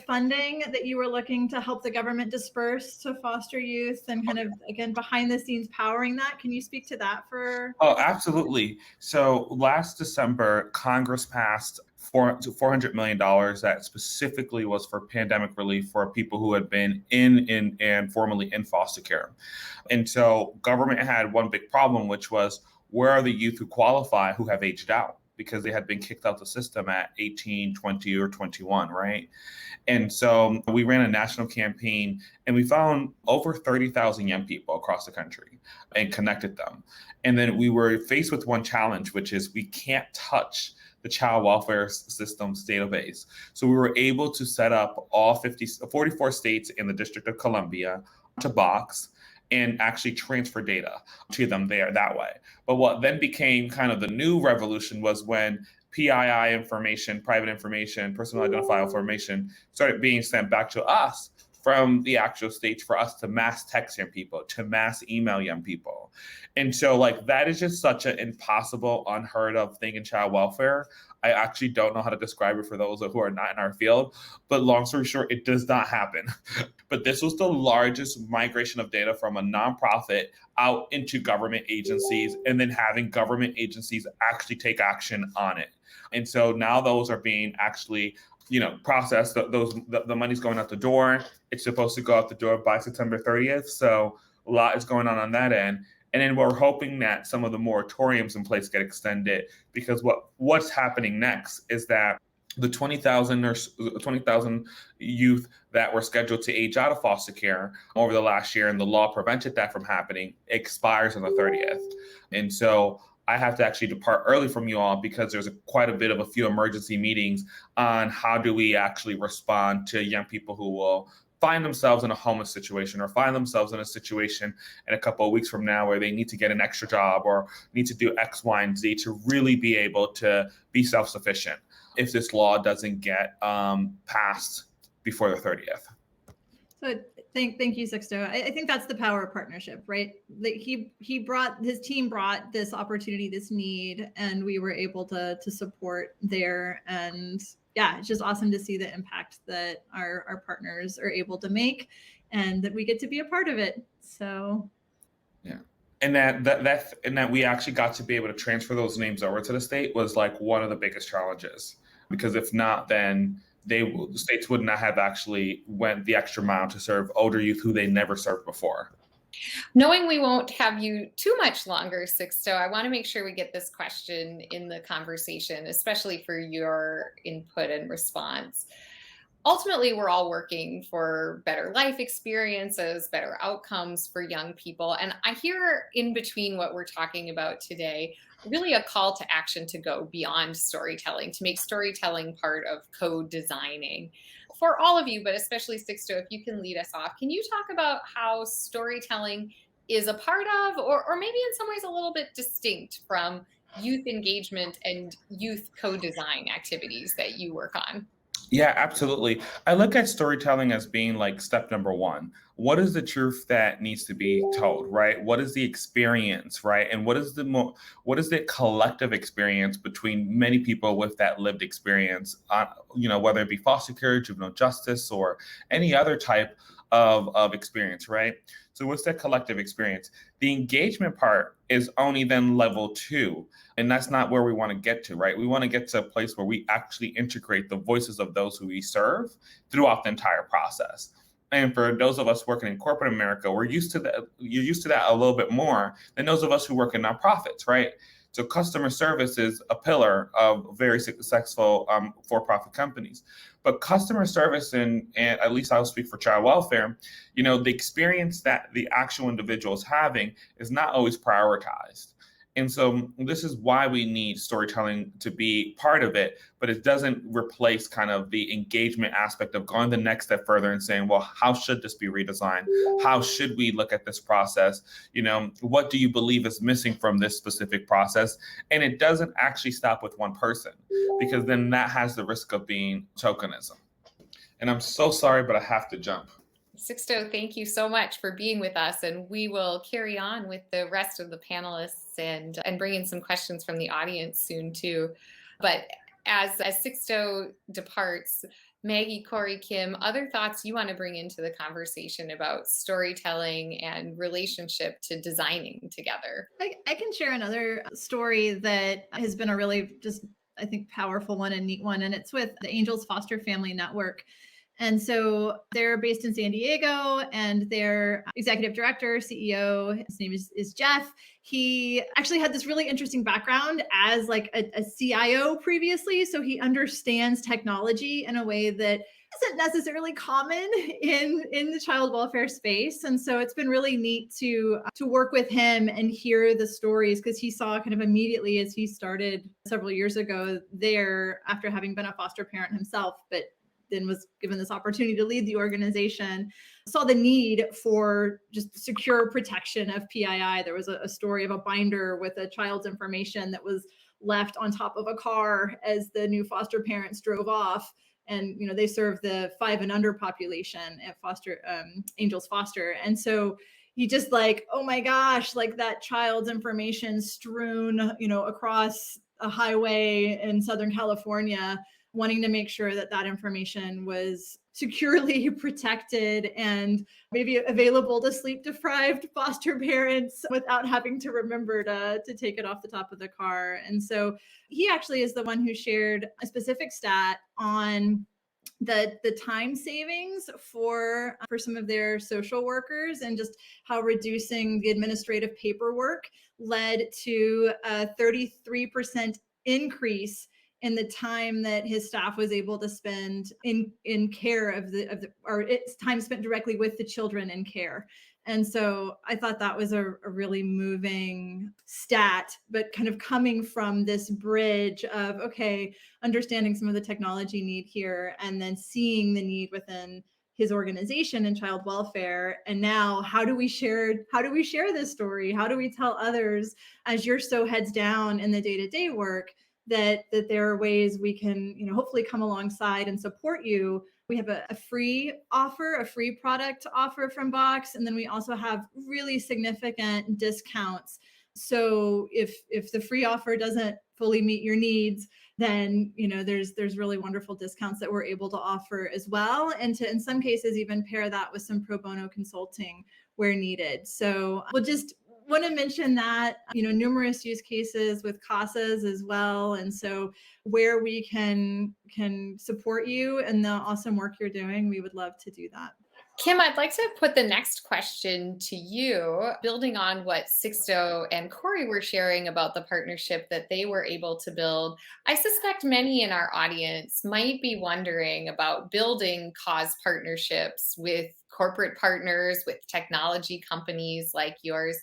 Speaker 4: funding that you were looking to help the government disperse to foster youth and kind of, again, behind the scenes powering that. Can you speak to that for?
Speaker 6: Oh, absolutely. So last December, Congress passed $400 million that specifically was for pandemic relief for people who had been in and formerly in foster care. And so government had one big problem, which was, where are the youth who qualify who have aged out because they had been kicked out the system at 18, 20, or 21, right? And so we ran a national campaign and we found over 30,000 young people across the country and connected them. And then we were faced with one challenge, which is we can't touch the child welfare system's database. So we were able to set up all 44 states in the District of Columbia to Box. and actually transfer data to them there that way. But what then became kind of the new revolution was when PII information, private information, personal identifiable information started being sent back to us from the actual states for us to mass text young people, to mass email young people. And so like that is just such an impossible, unheard of thing in child welfare. I actually don't know how to describe it for those who are not in our field, but long story short, it does not happen. But this was the largest migration of data from a nonprofit out into government agencies, and then having government agencies actually take action on it. And so now those are being actually processed. The money's going out the door. It's supposed to go out the door by September 30th. So a lot is going on that end. And then we're hoping that some of the moratoriums in place get extended, because what's happening next is that the 20,000 youth that were scheduled to age out of foster care over the last year, and the law prevented that from happening, expires on the 30th. And so I have to actually depart early from you all because there's quite a bit of a few emergency meetings on how do we actually respond to young people who will find themselves in a homeless situation, or find themselves in a situation in a couple of weeks from now where they need to get an extra job or need to do X, Y, and Z to really be able to be self-sufficient if this law doesn't get passed before the 30th.
Speaker 4: So thank you, Sixto. I think that's the power of partnership, right? Like his team brought this opportunity, this need, and we were able to support there. And yeah, it's just awesome to see the impact that our partners are able to make, and that we get to be a part of it. So
Speaker 6: yeah. And that we actually got to be able to transfer those names over to the state was like one of the biggest challenges, because if not, then the states would not have actually went the extra mile to serve older youth who they never served before.
Speaker 2: Knowing we won't have you too much longer, Sixto, I want to make sure we get this question in the conversation, especially for your input and response. Ultimately, we're all working for better life experiences, better outcomes for young people. And I hear in between what we're talking about today, really a call to action to go beyond storytelling, to make storytelling part of co-designing. For all of you, but especially Sixto, if you can lead us off, can you talk about how storytelling is a part of, or maybe in some ways a little bit distinct from, youth engagement and youth co-design activities that you work on?
Speaker 6: Yeah, absolutely. I look at storytelling as being like step number one. What is the truth that needs to be told, right? What is the experience, right? And what is the collective experience between many people with that lived experience, whether it be foster care, juvenile justice, or any other type of experience, right? So what's that collective experience? The engagement part is only then level 2. And that's not where we want to get to, right? We want to get to a place where we actually integrate the voices of those who we serve throughout the entire process. And for those of us working in corporate America, we're used to that. You're used to that a little bit more than those of us who work in nonprofits, right? So customer service is a pillar of very successful for-profit companies. But customer service, and at least I'll speak for child welfare, the experience that the actual individual is having is not always prioritized. And so this is why we need storytelling to be part of it, but it doesn't replace kind of the engagement aspect of going the next step further and saying, well, how should this be redesigned? How should we look at this process? What do you believe is missing from this specific process? And it doesn't actually stop with one person, because then that has the risk of being tokenism. And I'm so sorry, but I have to jump.
Speaker 2: Sixto, thank you so much for being with us, and we will carry on with the rest of the panelists and bring in some questions from the audience soon too. But as Sixto departs, Maggie, Corey, Kim, other thoughts you want to bring into the conversation about storytelling and relationship to designing together?
Speaker 4: I can share another story that has been a really I think, powerful one and neat one, and it's with the Angels Foster Family Network. And so they're based in San Diego, and their executive director, CEO, his name is Jeff. He actually had this really interesting background as like a CIO previously. So he understands technology in a way that isn't necessarily common in the child welfare space. And so it's been really neat to work with him and hear the stories, because he saw kind of immediately as he started several years ago there, after having been a foster parent himself, but then was given this opportunity to lead the organization, saw the need for just secure protection of PII. There was a story of a binder with a child's information that was left on top of a car as the new foster parents drove off. And they serve the 5 and under population at Angels Foster. And so he just like, oh my gosh, like that child's information strewn, across a highway in Southern California, wanting to make sure that that information was securely protected and maybe available to sleep deprived foster parents without having to remember to take it off the top of the car. And so he actually is the one who shared a specific stat on the time savings for some of their social workers, and just how reducing the administrative paperwork led to a 33% increase in the time that his staff was able to spend in care of or it's time spent directly with the children in care. And so I thought that was a really moving stat, but kind of coming from this bridge of, okay, understanding some of the technology need here, and then seeing the need within his organization and child welfare. And now how do we share this story? How do we tell others, as you're so heads down in the day-to-day work, that there are ways we can, hopefully come alongside and support you. We have a free product to offer from Box. And then we also have really significant discounts. So if the free offer doesn't fully meet your needs, then there's really wonderful discounts that we're able to offer as well. And to, in some cases, even pair that with some pro bono consulting where needed. So we'll just want to mention that, numerous use cases with CASAs as well. And so where we can support you and the awesome work you're doing, we would love to do that.
Speaker 2: Kim, I'd like to put the next question to you, building on what Sixto and Corey were sharing about the partnership that they were able to build. I suspect many in our audience might be wondering about building cause partnerships with corporate partners, with technology companies like yours.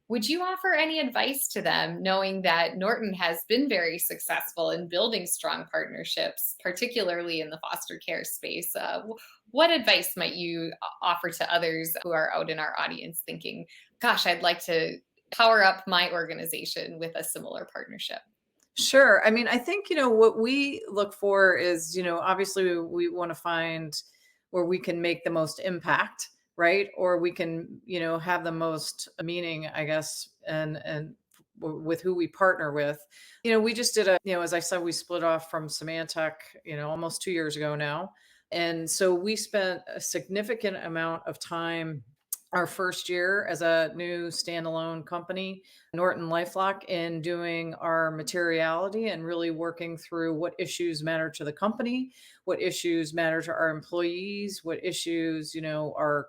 Speaker 2: Would you offer any advice to them, knowing that Norton has been very successful in building strong partnerships, particularly in the foster care space? What advice might you offer to others who are out in our audience thinking, gosh, I'd like to power up my organization with a similar partnership?
Speaker 5: Sure. I mean, I think, what we look for is, obviously we want to find where we can make the most impact, right? Or we can, have the most meaning, I guess, and with who we partner with. We just did as I said, we split off from Symantec, almost 2 years ago now. And so we spent a significant amount of time our first year as a new standalone company, Norton LifeLock, in doing our materiality and really working through what issues matter to the company, what issues matter to our employees, what issues, our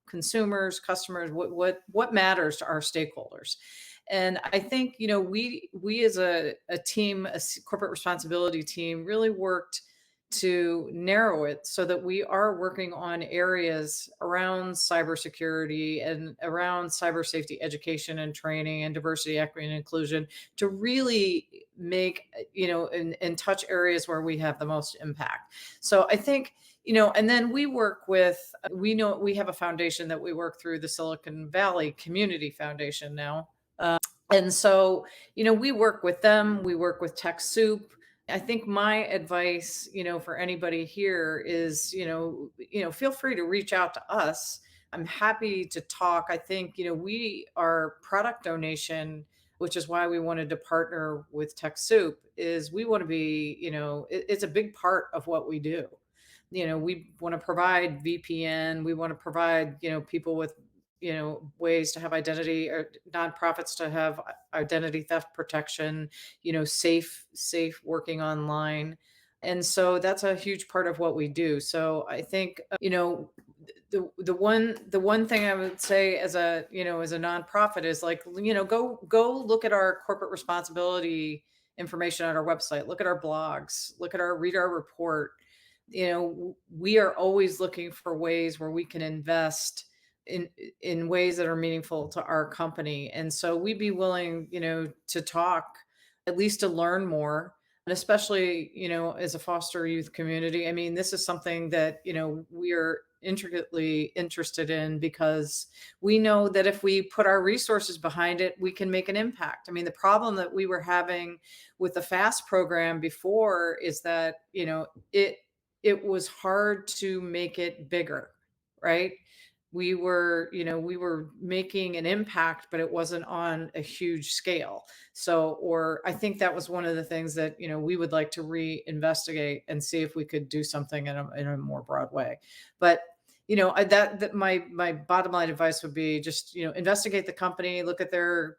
Speaker 5: consumers, customers, what matters to our stakeholders. And I think, we as a team, a corporate responsibility team, really worked to narrow it so that we are working on areas around cybersecurity and around cyber safety education and training and diversity, equity, and inclusion to really make, and touch areas where we have the most impact. So I think, and then we work with, we have a foundation that we work through, the Silicon Valley Community Foundation now. And so, we work with them, we work with TechSoup. I think my advice, for anybody here is, feel free to reach out to us. I'm happy to talk. I think, we are product donation, which is why we wanted to partner with TechSoup, is we want to be, it's a big part of what we do. We want to provide VPN. We want to provide, people with, ways to have identity, or nonprofits to have identity theft protection, safe working online. And so that's a huge part of what we do. So I think, the one thing I would say as a nonprofit is like, go look at our corporate responsibility information on our website, look at our blogs, read our report. We are always looking for ways where we can invest in ways that are meaningful to our company. And so we'd be willing, to talk, at least to learn more. And especially, as a foster youth community, I mean, this is something that, we are intricately interested in, because we know that if we put our resources behind it, we can make an impact. I mean, the problem that we were having with the FAST program before is that, it was hard to make it bigger, right? We were making an impact, but it wasn't on a huge scale. So, or I think that was one of the things that, we would like to reinvestigate and see if we could do something in a more broad way. But, that my bottom line advice would be just, investigate the company, look at their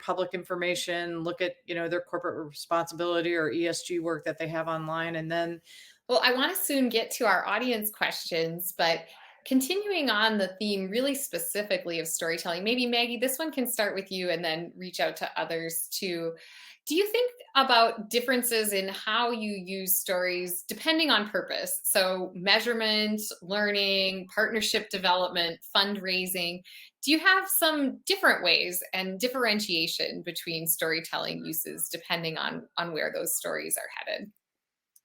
Speaker 5: public information, look at, their corporate responsibility or ESG work that they have online. And then,
Speaker 2: well, I want to soon get to our audience questions, but continuing on the theme really specifically of storytelling, maybe Maggie, this one can start with you and then reach out to others too. Do you think about differences in how you use stories depending on purpose? So measurement, learning, partnership development, fundraising. Do you have some different ways and differentiation between storytelling uses depending on where those stories are headed?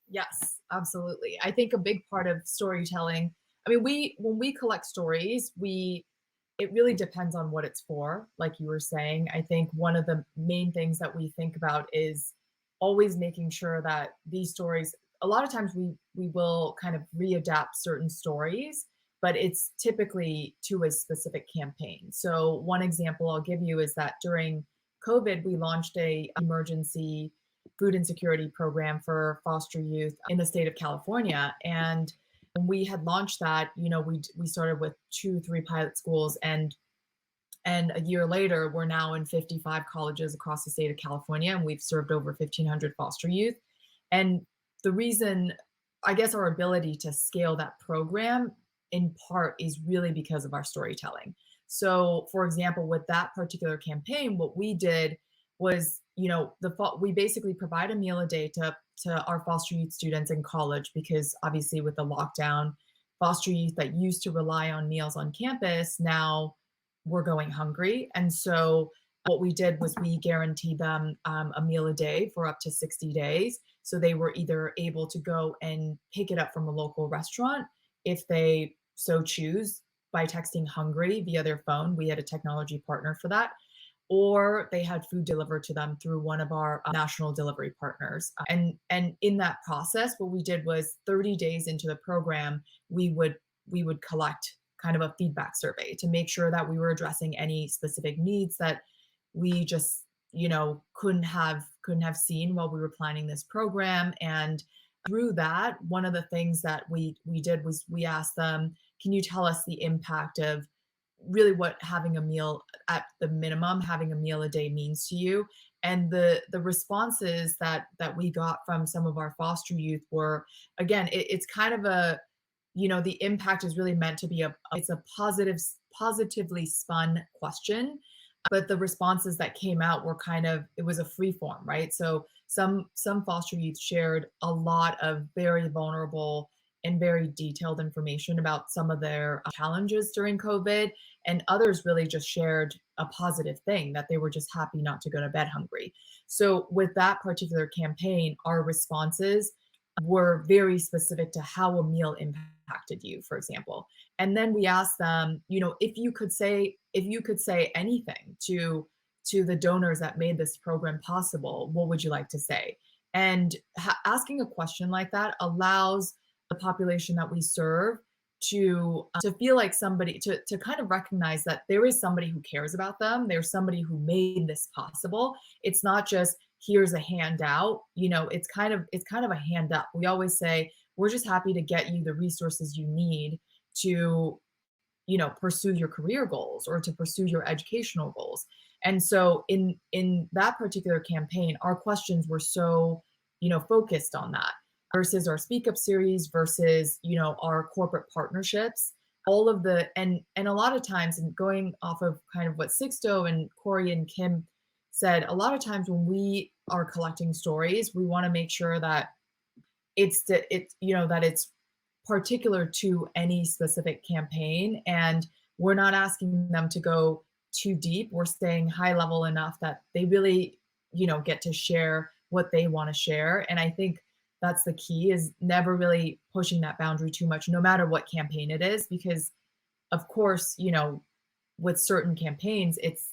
Speaker 3: Yes, absolutely. I think a big part of storytelling, I mean, when we collect stories, it really depends on what it's for. Like you were saying, I think one of the main things that we think about is always making sure that these stories, a lot of times we will kind of readapt certain stories, but it's typically to a specific campaign. So one example I'll give you is that during COVID, we launched a emergency food insecurity program for foster youth in the state of California. And when we had launched that, we started with 2-3 pilot schools, and a year later, we're now in 55 colleges across the state of California, and we've served over 1,500 foster youth. And the reason, I guess, our ability to scale that program in part is really because of our storytelling. So, for example, with that particular campaign, what we did was, we basically provide a meal a day to our foster youth students in college, because obviously with the lockdown, foster youth that used to rely on meals on campus now were going hungry. And so what we did was we guaranteed them a meal a day for up to 60 days. So they were either able to go and pick it up from a local restaurant if they so choose by texting hungry via their phone. We had a technology partner for that. Or they had food delivered to them through one of our national delivery partners. And in that process, what we did was 30 days into the program, we would collect kind of a feedback survey to make sure that we were addressing any specific needs that we just, couldn't have seen while we were planning this program. And through that, one of the things that we did was we asked them, can you tell us the impact of really what having a meal, at the minimum, having a meal a day means to you? And the responses that we got from some of our foster youth were, again, it's kind of a, the impact is really meant to be it's a positively spun question, but the responses that came out were it was a free form, right? So some foster youth shared a lot of very vulnerable and very detailed information about some of their challenges during COVID. And others really just shared a positive thing, that they were just happy not to go to bed hungry. So with that particular campaign, our responses were very specific to how a meal impacted you, for example. And then we asked them, if you could say anything to the donors that made this program possible, what would you like to say? And asking a question like that allows the population that we serve to feel like somebody, to kind of recognize that there is somebody who cares about them. There's somebody who made this possible. It's not just, here's a handout. It's kind of a hand up. We always say, we're just happy to get you the resources you need to, pursue your career goals or to pursue your educational goals. And so in that particular campaign, our questions were so, focused on that, versus our Speak Up series, versus, our corporate partnerships, all of the, and a lot of times, and going off of kind of what Sixto and Corey and Kim said, a lot of times when we are collecting stories, we want to make sure that it's particular to any specific campaign, and we're not asking them to go too deep. We're staying high level enough that they really, get to share what they want to share. And I think that's the key, is never really pushing that boundary too much, no matter what campaign it is, because of course, with certain campaigns, it's,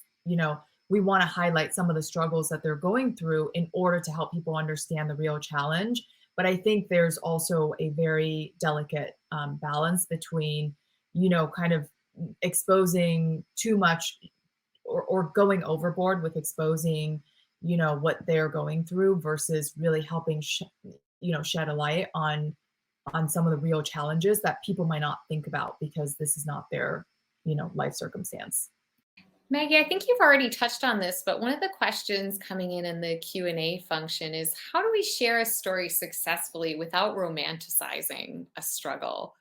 Speaker 3: we want to highlight some of the struggles that they're going through in order to help people understand the real challenge. But I think there's also a very delicate balance between, kind of exposing too much, or going overboard with exposing, what they're going through, versus really helping, shed a light on some of the real challenges that people might not think about because this is not their, life circumstance.
Speaker 2: Maggie, I think you've already touched on this, but one of the questions coming in the Q&A function is, how do we share a story successfully without romanticizing a struggle?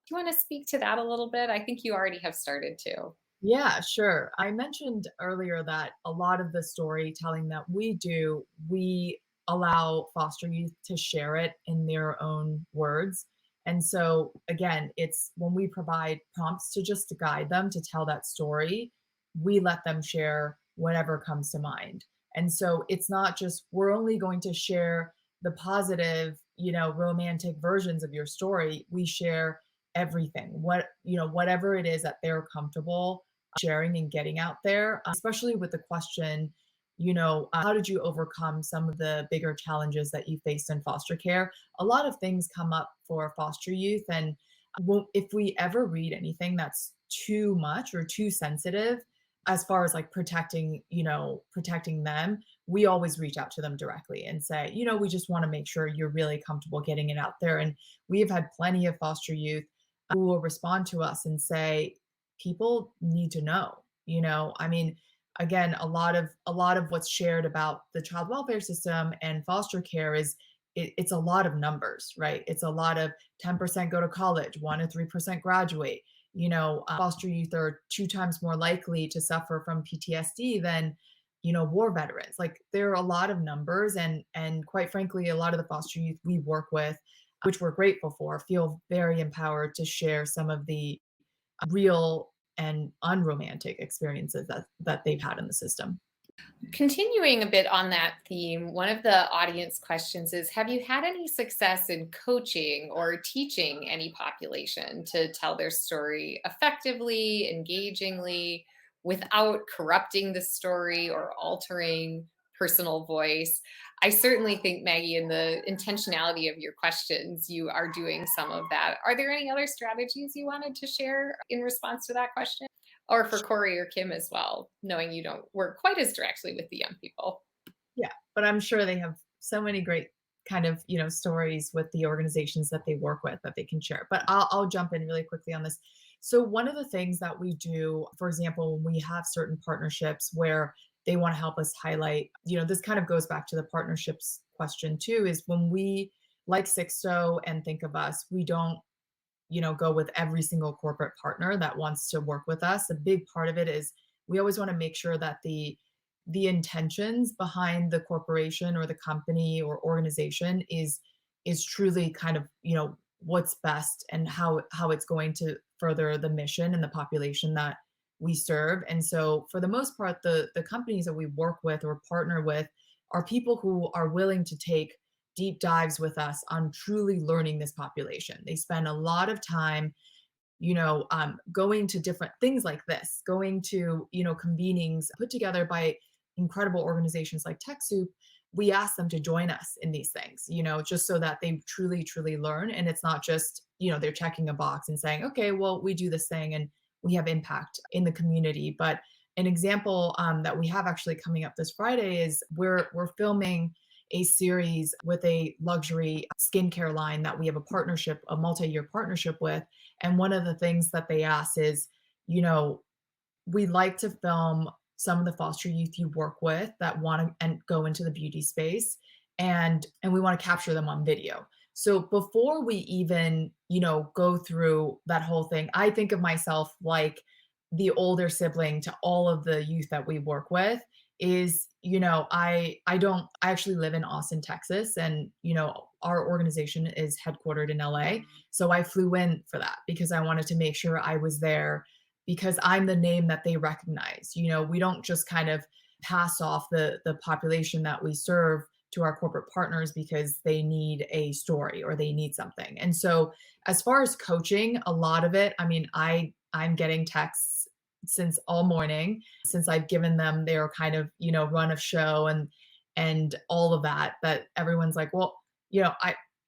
Speaker 2: Do you want to speak to that a little bit? I think you already have started to.
Speaker 3: Yeah, sure. I mentioned earlier that a lot of the storytelling that we do, we allow foster youth to share it in their own words. And so again, it's when we provide prompts to just to guide them to tell that story, we let them share whatever comes to mind. And so it's not just, we're only going to share the positive, romantic versions of your story. We share everything, whatever it is that they're comfortable sharing and getting out there, especially with the question, how did you overcome some of the bigger challenges that you faced in foster care? A lot of things come up for foster youth. And if we ever read anything that's too much or too sensitive, as far as like protecting them, we always reach out to them directly and say, we just want to make sure you're really comfortable getting it out there. And we have had plenty of foster youth who will respond to us and say, people need to know, I mean, again, a lot of what's shared about the child welfare system and foster care is it's a lot of numbers, right? It's a lot of 10% go to college, 1 to 3% graduate. Foster youth are 2 times more likely to suffer from PTSD than, war veterans. Like, there are a lot of numbers, and quite frankly, a lot of the foster youth we work with, which we're grateful for, feel very empowered to share some of the real and unromantic experiences that they've had in the system.
Speaker 2: Continuing a bit on that theme, one of the audience questions is, have you had any success in coaching or teaching any population to tell their story effectively, engagingly, without corrupting the story or altering personal voice? I certainly think, Maggie, in the intentionality of your questions, you are doing some of that. Are there any other strategies you wanted to share in response to that question? Or for Corey or Kim as well, knowing you don't work quite as directly with the young people.
Speaker 3: Yeah, but I'm sure they have so many great kind of, stories with the organizations that they work with that they can share. But I'll jump in really quickly on this. So one of the things that we do, for example, when we have certain partnerships where they want to help us highlight, this kind of goes back to the partnerships question too, is when we, like Sixto and Think of Us, we don't go with every single corporate partner that wants to work with us. A big part of it is we always want to make sure that the intentions behind the corporation or the company or organization is truly kind of, what's best and how it's going to further the mission and the population that we serve. And so for the most part, the companies that we work with or partner with are people who are willing to take deep dives with us on truly learning this population. They spend a lot of time, going to different things like this, going to, convenings put together by incredible organizations like TechSoup. We ask them to join us in these things, just so that they truly, truly learn. And it's not just, they're checking a box and saying, okay, well, we do this thing and we have impact in the community. But an example that we have actually coming up this Friday is we're filming a series with a luxury skincare line that we have a multi-year partnership with. And one of the things that they ask is, we like to film some of the foster youth you work with that want to and go into the beauty space, and we want to capture them on video. So before we even, go through that whole thing, I think of myself like the older sibling to all of the youth that we work with. Is, I actually live in Austin, Texas, and, our organization is headquartered in LA. So I flew in for that because I wanted to make sure I was there because I'm the name that they recognize. We don't just kind of pass off the population that we serve our corporate partners because they need a story or they need something. And so as far as coaching, a lot of it, I mean, I'm getting texts since all morning, since I've given them their kind of, run of show and all of that, that everyone's like, well,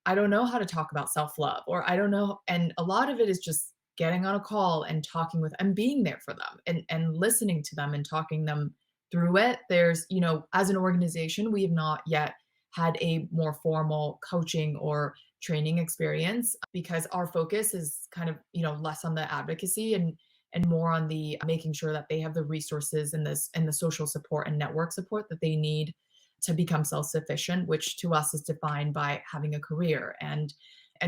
Speaker 3: I don't know how to talk about self-love, or I don't know. And a lot of it is just getting on a call and talking with and being there for them and listening to them and talking them through it. There's, as an organization, we have not yet had a more formal coaching or training experience because our focus is kind of, less on the advocacy and more on the making sure that they have the resources and the social support and network support that they need to become self-sufficient, which to us is defined by having a career. And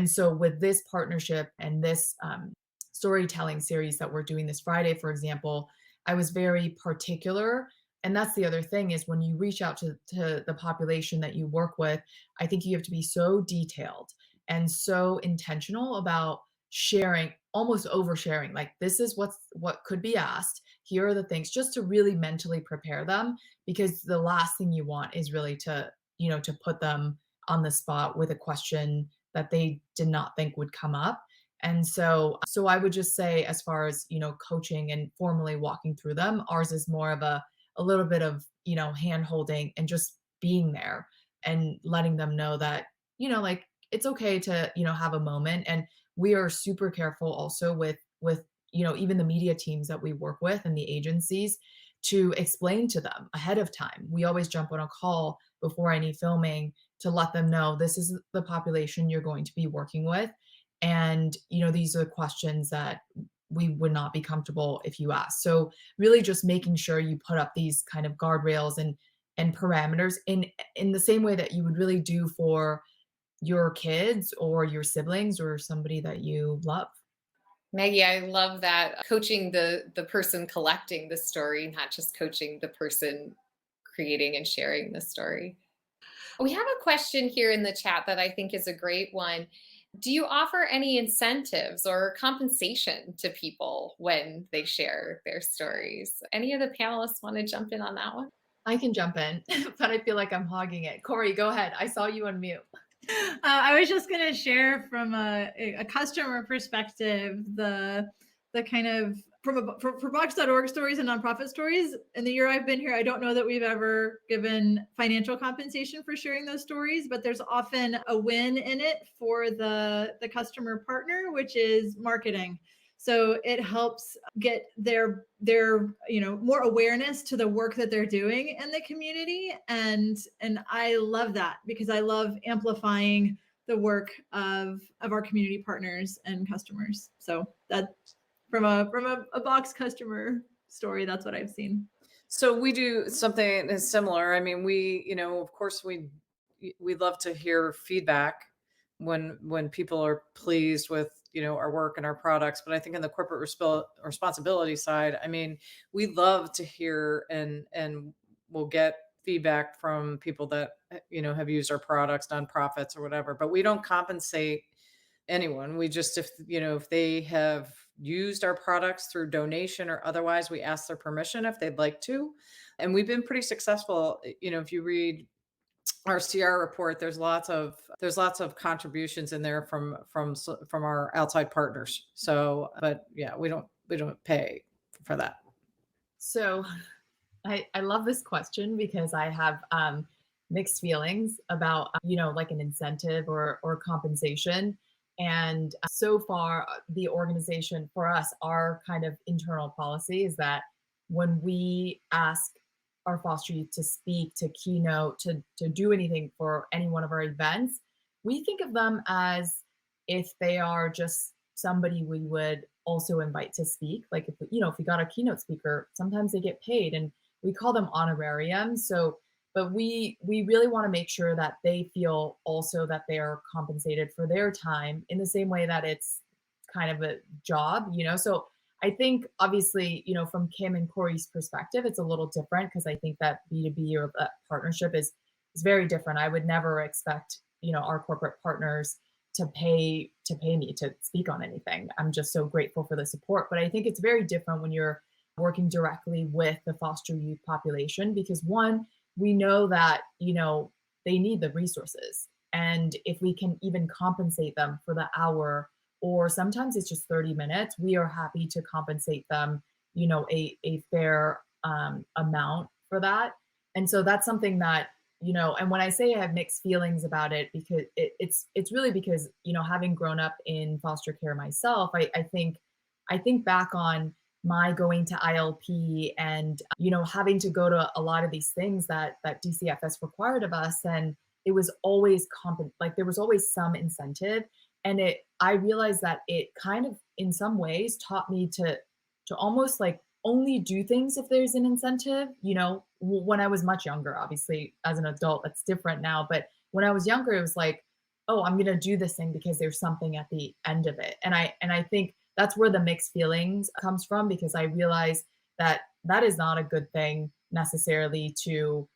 Speaker 3: so with this partnership and this storytelling series that we're doing this Friday, for example, I was very particular. And that's the other thing, is when you reach out to the population that you work with, I think you have to be so detailed and so intentional about sharing, almost oversharing. Like, this is what could be asked. Here are the things, just to really mentally prepare them, because the last thing you want is really to put them on the spot with a question that they did not think would come up. And so I would just say, as far as, coaching and formally walking through them, ours is more of a little bit of, hand holding and just being there and letting them know that, like, it's okay to, have a moment. And we are super careful also with, even the media teams that we work with and the agencies, to explain to them ahead of time. We always jump on a call before any filming to let them know this is the population you're going to be working with. And, these are the questions that we would not be comfortable if you ask. So really just making sure you put up these kind of guardrails and parameters in the same way that you would really do for your kids or your siblings or somebody that you love.
Speaker 2: Maggie, I love that, coaching the person collecting the story, not just coaching the person creating and sharing the story. We have a question here in the chat that I think is a great one. Do you offer any incentives or compensation to people when they share their stories? Any of the panelists want to jump in on that one?
Speaker 3: I can jump in, but I feel like I'm hogging it. Corey, go ahead. I saw you on mute.
Speaker 4: I was just going to share from a customer perspective, the kind of for Box.org stories and nonprofit stories. In the year I've been here, I don't know that we've ever given financial compensation for sharing those stories, but there's often a win in it for the customer partner, which is marketing. So it helps get their more awareness to the work that they're doing in the community. And I love that, because I love amplifying the work of our community partners and customers. So that from a Box customer story, that's what I've seen.
Speaker 5: So we do something similar. I mean, we, of course we love to hear feedback when people are pleased with, our work and our products. But I think in the corporate responsibility side, I mean, we love to hear and we'll get feedback from people that, have used our products, nonprofits or whatever, but we don't compensate anyone. We just, if they have used our products through donation or otherwise, we ask their permission if they'd like to. And we've been pretty successful. If you read our CR report, there's lots of contributions in there from our outside partners. So, but yeah, we don't pay for that.
Speaker 3: So I love this question, because I have mixed feelings about, like an incentive or compensation. And so far, the organization, for us, our kind of internal policy is that when we ask our foster youth to speak, to keynote, to do anything for any one of our events, we think of them as if they are just somebody we would also invite to speak. Like, if we got a keynote speaker, sometimes they get paid, and we call them honorariums. So, but we really want to make sure that they feel also that they are compensated for their time in the same way that it's kind of a job, So I think, obviously, from Kim and Corey's perspective, it's a little different, because I think that B2B or that partnership is very different. I would never expect, our corporate partners to pay me to speak on anything. I'm just so grateful for the support. But I think it's very different when you're working directly with the foster youth population, because one, we know that, they need the resources. And if we can even compensate them for the hour, or sometimes it's just 30 minutes, we are happy to compensate them, a fair amount for that. And so that's something that, and when I say I have mixed feelings about it, because it's really because, having grown up in foster care myself, I think back on my going to ILP and, having to go to a lot of these things that DCFS required of us. And it was always there was always some incentive. And I realized that it kind of, in some ways, taught me to almost like only do things if there's an incentive. When I was much younger, obviously as an adult, that's different now. But when I was younger, it was like, oh, I'm going to do this thing because there's something at the end of it. And I think that's where the mixed feelings comes from, because I realize that is not a good thing necessarily to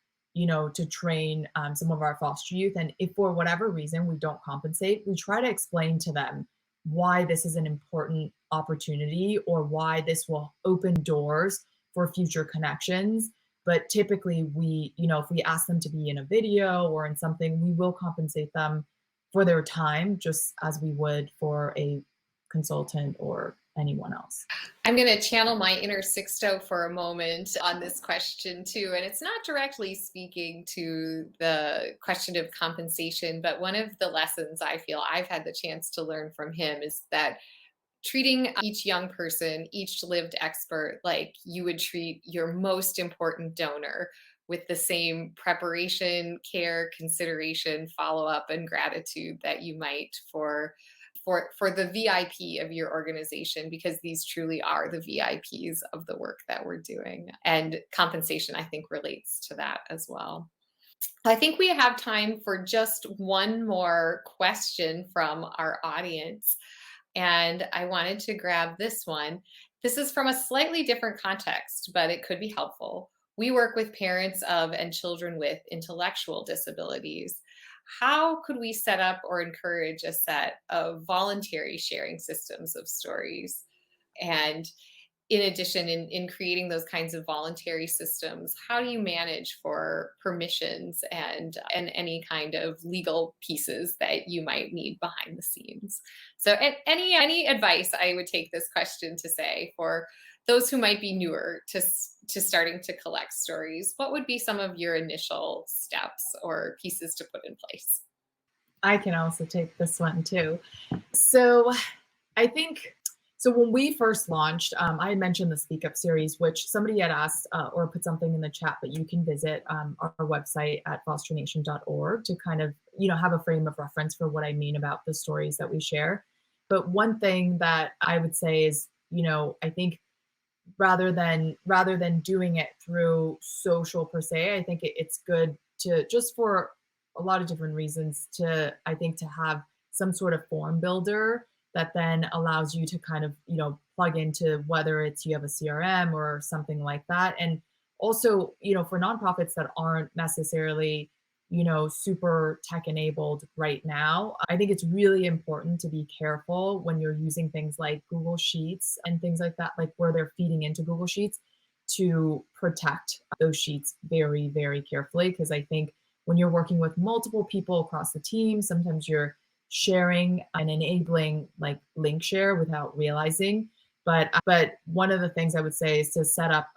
Speaker 3: train some of our foster youth. And if for whatever reason we don't compensate, we try to explain to them why this is an important opportunity, or why this will open doors for future connections. But typically if we ask them to be in a video or in something, we will compensate them for their time, just as we would for a consultant or anyone else.
Speaker 2: I'm going to channel my inner Sixto for a moment on this question too. And it's not directly speaking to the question of compensation, but one of the lessons I feel I've had the chance to learn from him is that treating each young person, each lived expert, like you would treat your most important donor, with the same preparation, care, consideration, follow-up, and gratitude that you might for the VIP of your organization, because these truly are the VIPs of the work that we're doing. And compensation, I think, relates to that as well. I think we have time for just one more question from our audience. And I wanted to grab this one. This is from a slightly different context, but it could be helpful. We work with parents of and children with intellectual disabilities. How could we set up or encourage a set of voluntary sharing systems of stories? And in addition, in creating those kinds of voluntary systems, how do you manage for permissions and any kind of legal pieces that you might need behind the scenes? So any advice, I would take this question to say, for those who might be newer to starting to collect stories, what would be some of your initial steps or pieces to put in place?
Speaker 3: I can also take this one too. So I think, when we first launched, I had mentioned the Speak Up series, which somebody had asked or put something in the chat, but you can visit our website at fosternation.org to kind of, have a frame of reference for what I mean about the stories that we share. But one thing that I would say is, I think rather than doing it through social per se, I think it's good to, just for a lot of different reasons, to have some sort of form builder that then allows you to kind of, plug into, whether it's you have a CRM or something like that. And also, for nonprofits that aren't necessarily, super tech enabled right now, I think it's really important to be careful when you're using things like Google Sheets and things like that, like where they're feeding into Google Sheets, to protect those sheets very, very carefully. Because I think when you're working with multiple people across the team, sometimes you're sharing and enabling like link share without realizing. But one of the things I would say is to set up,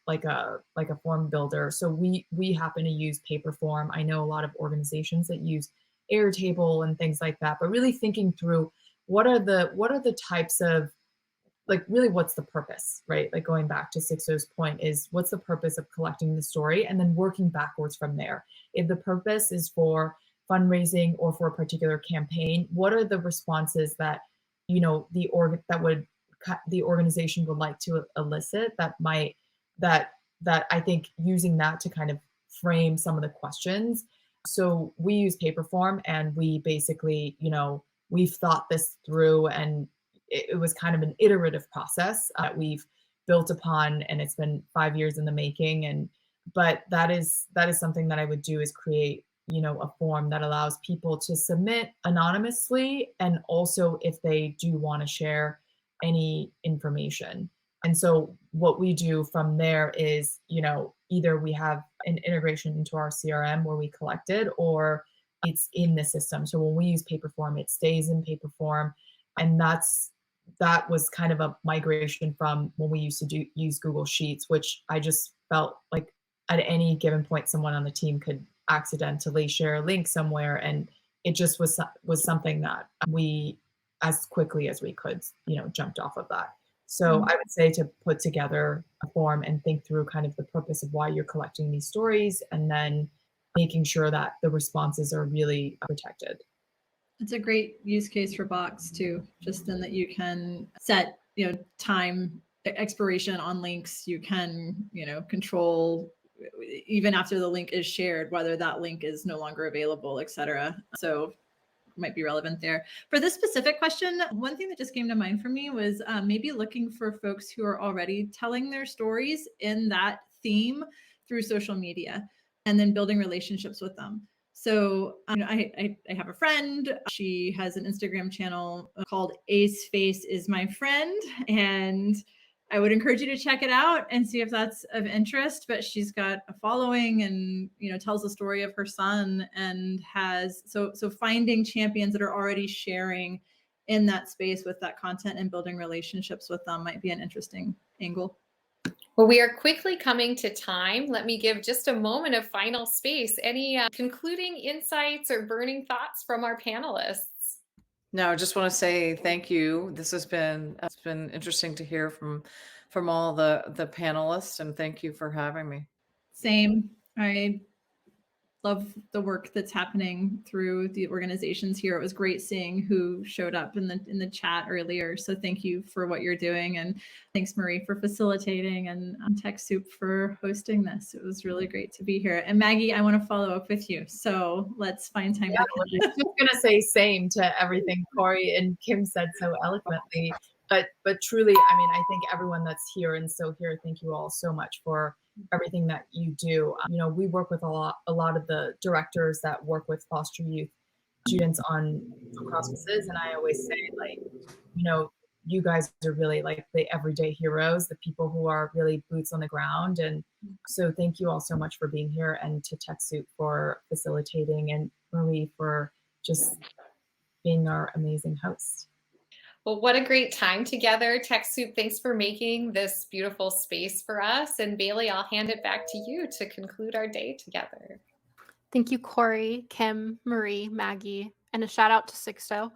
Speaker 3: like a form builder. So we happen to use Paperform. I know a lot of organizations that use Airtable and things like that, but really thinking through what are the types of, like, really what's the purpose, right? Like going back to Sixto's point, is what's the purpose of collecting the story, and then working backwards from there. If the purpose is for fundraising or for a particular campaign, what are the responses that the organization would like to elicit, that I think using that to kind of frame some of the questions. So we use Paperform, and we basically, we've thought this through, and it was kind of an iterative process that we've built upon, and it's been 5 years in the making. But that is something that I would do, is create a form that allows people to submit anonymously, and also if they do want to share any information. And so what we do from there is, either we have an integration into our CRM where we collect it, or it's in the system. So when we use paper form, it stays in paper form. And that was kind of a migration from when we used to use Google Sheets, which I just felt like at any given point, someone on the team could accidentally share a link somewhere. And it just was something that we, as quickly as we could, jumped off of that. So I would say to put together a form and think through kind of the purpose of why you're collecting these stories, and then making sure that the responses are really protected.
Speaker 4: It's a great use case for Box too, just in that you can set, time expiration on links. You can, control even after the link is shared, whether that link is no longer available, etc. So might be relevant there. For this specific question, one thing that just came to mind for me was maybe looking for folks who are already telling their stories in that theme through social media, and then building relationships with them. So I have a friend. She has an Instagram channel called Ace Face is My Friend, and I would encourage you to check it out and see if that's of interest. But she's got a following, and tells the story of her son, and has so finding champions that are already sharing in that space with that content and building relationships with them might be an interesting angle.
Speaker 2: Well, we are quickly coming to time. Let me give just a moment of final space. Any concluding insights or burning thoughts from our panelists?
Speaker 5: No, I just want to say thank you. It's been interesting to hear from all the panelists, and thank you for having me.
Speaker 4: Same. I love the work that's happening through the organizations here. It was great seeing who showed up in the chat earlier. So thank you for what you're doing, and thanks Marie for facilitating, and TechSoup for hosting this. It was really great to be here. And Maggie, I want to follow up with you. So let's find time.
Speaker 3: I was just going to say same to everything Corey and Kim said so eloquently. But truly, I think everyone that's here and still here, thank you all so much for everything that you do. We work with a lot of the directors that work with foster youth students on food hospices, and I always say, you guys are really like the everyday heroes, the people who are really boots on the ground. And so thank you all so much for being here, and to TechSoup for facilitating, and Marie for just being our amazing host.
Speaker 2: Well, what a great time together. TechSoup, thanks for making this beautiful space for us. And Bailey, I'll hand it back to you to conclude our day together.
Speaker 1: Thank you, Corey, Kim, Marie, Maggie, and a shout out to Sixto.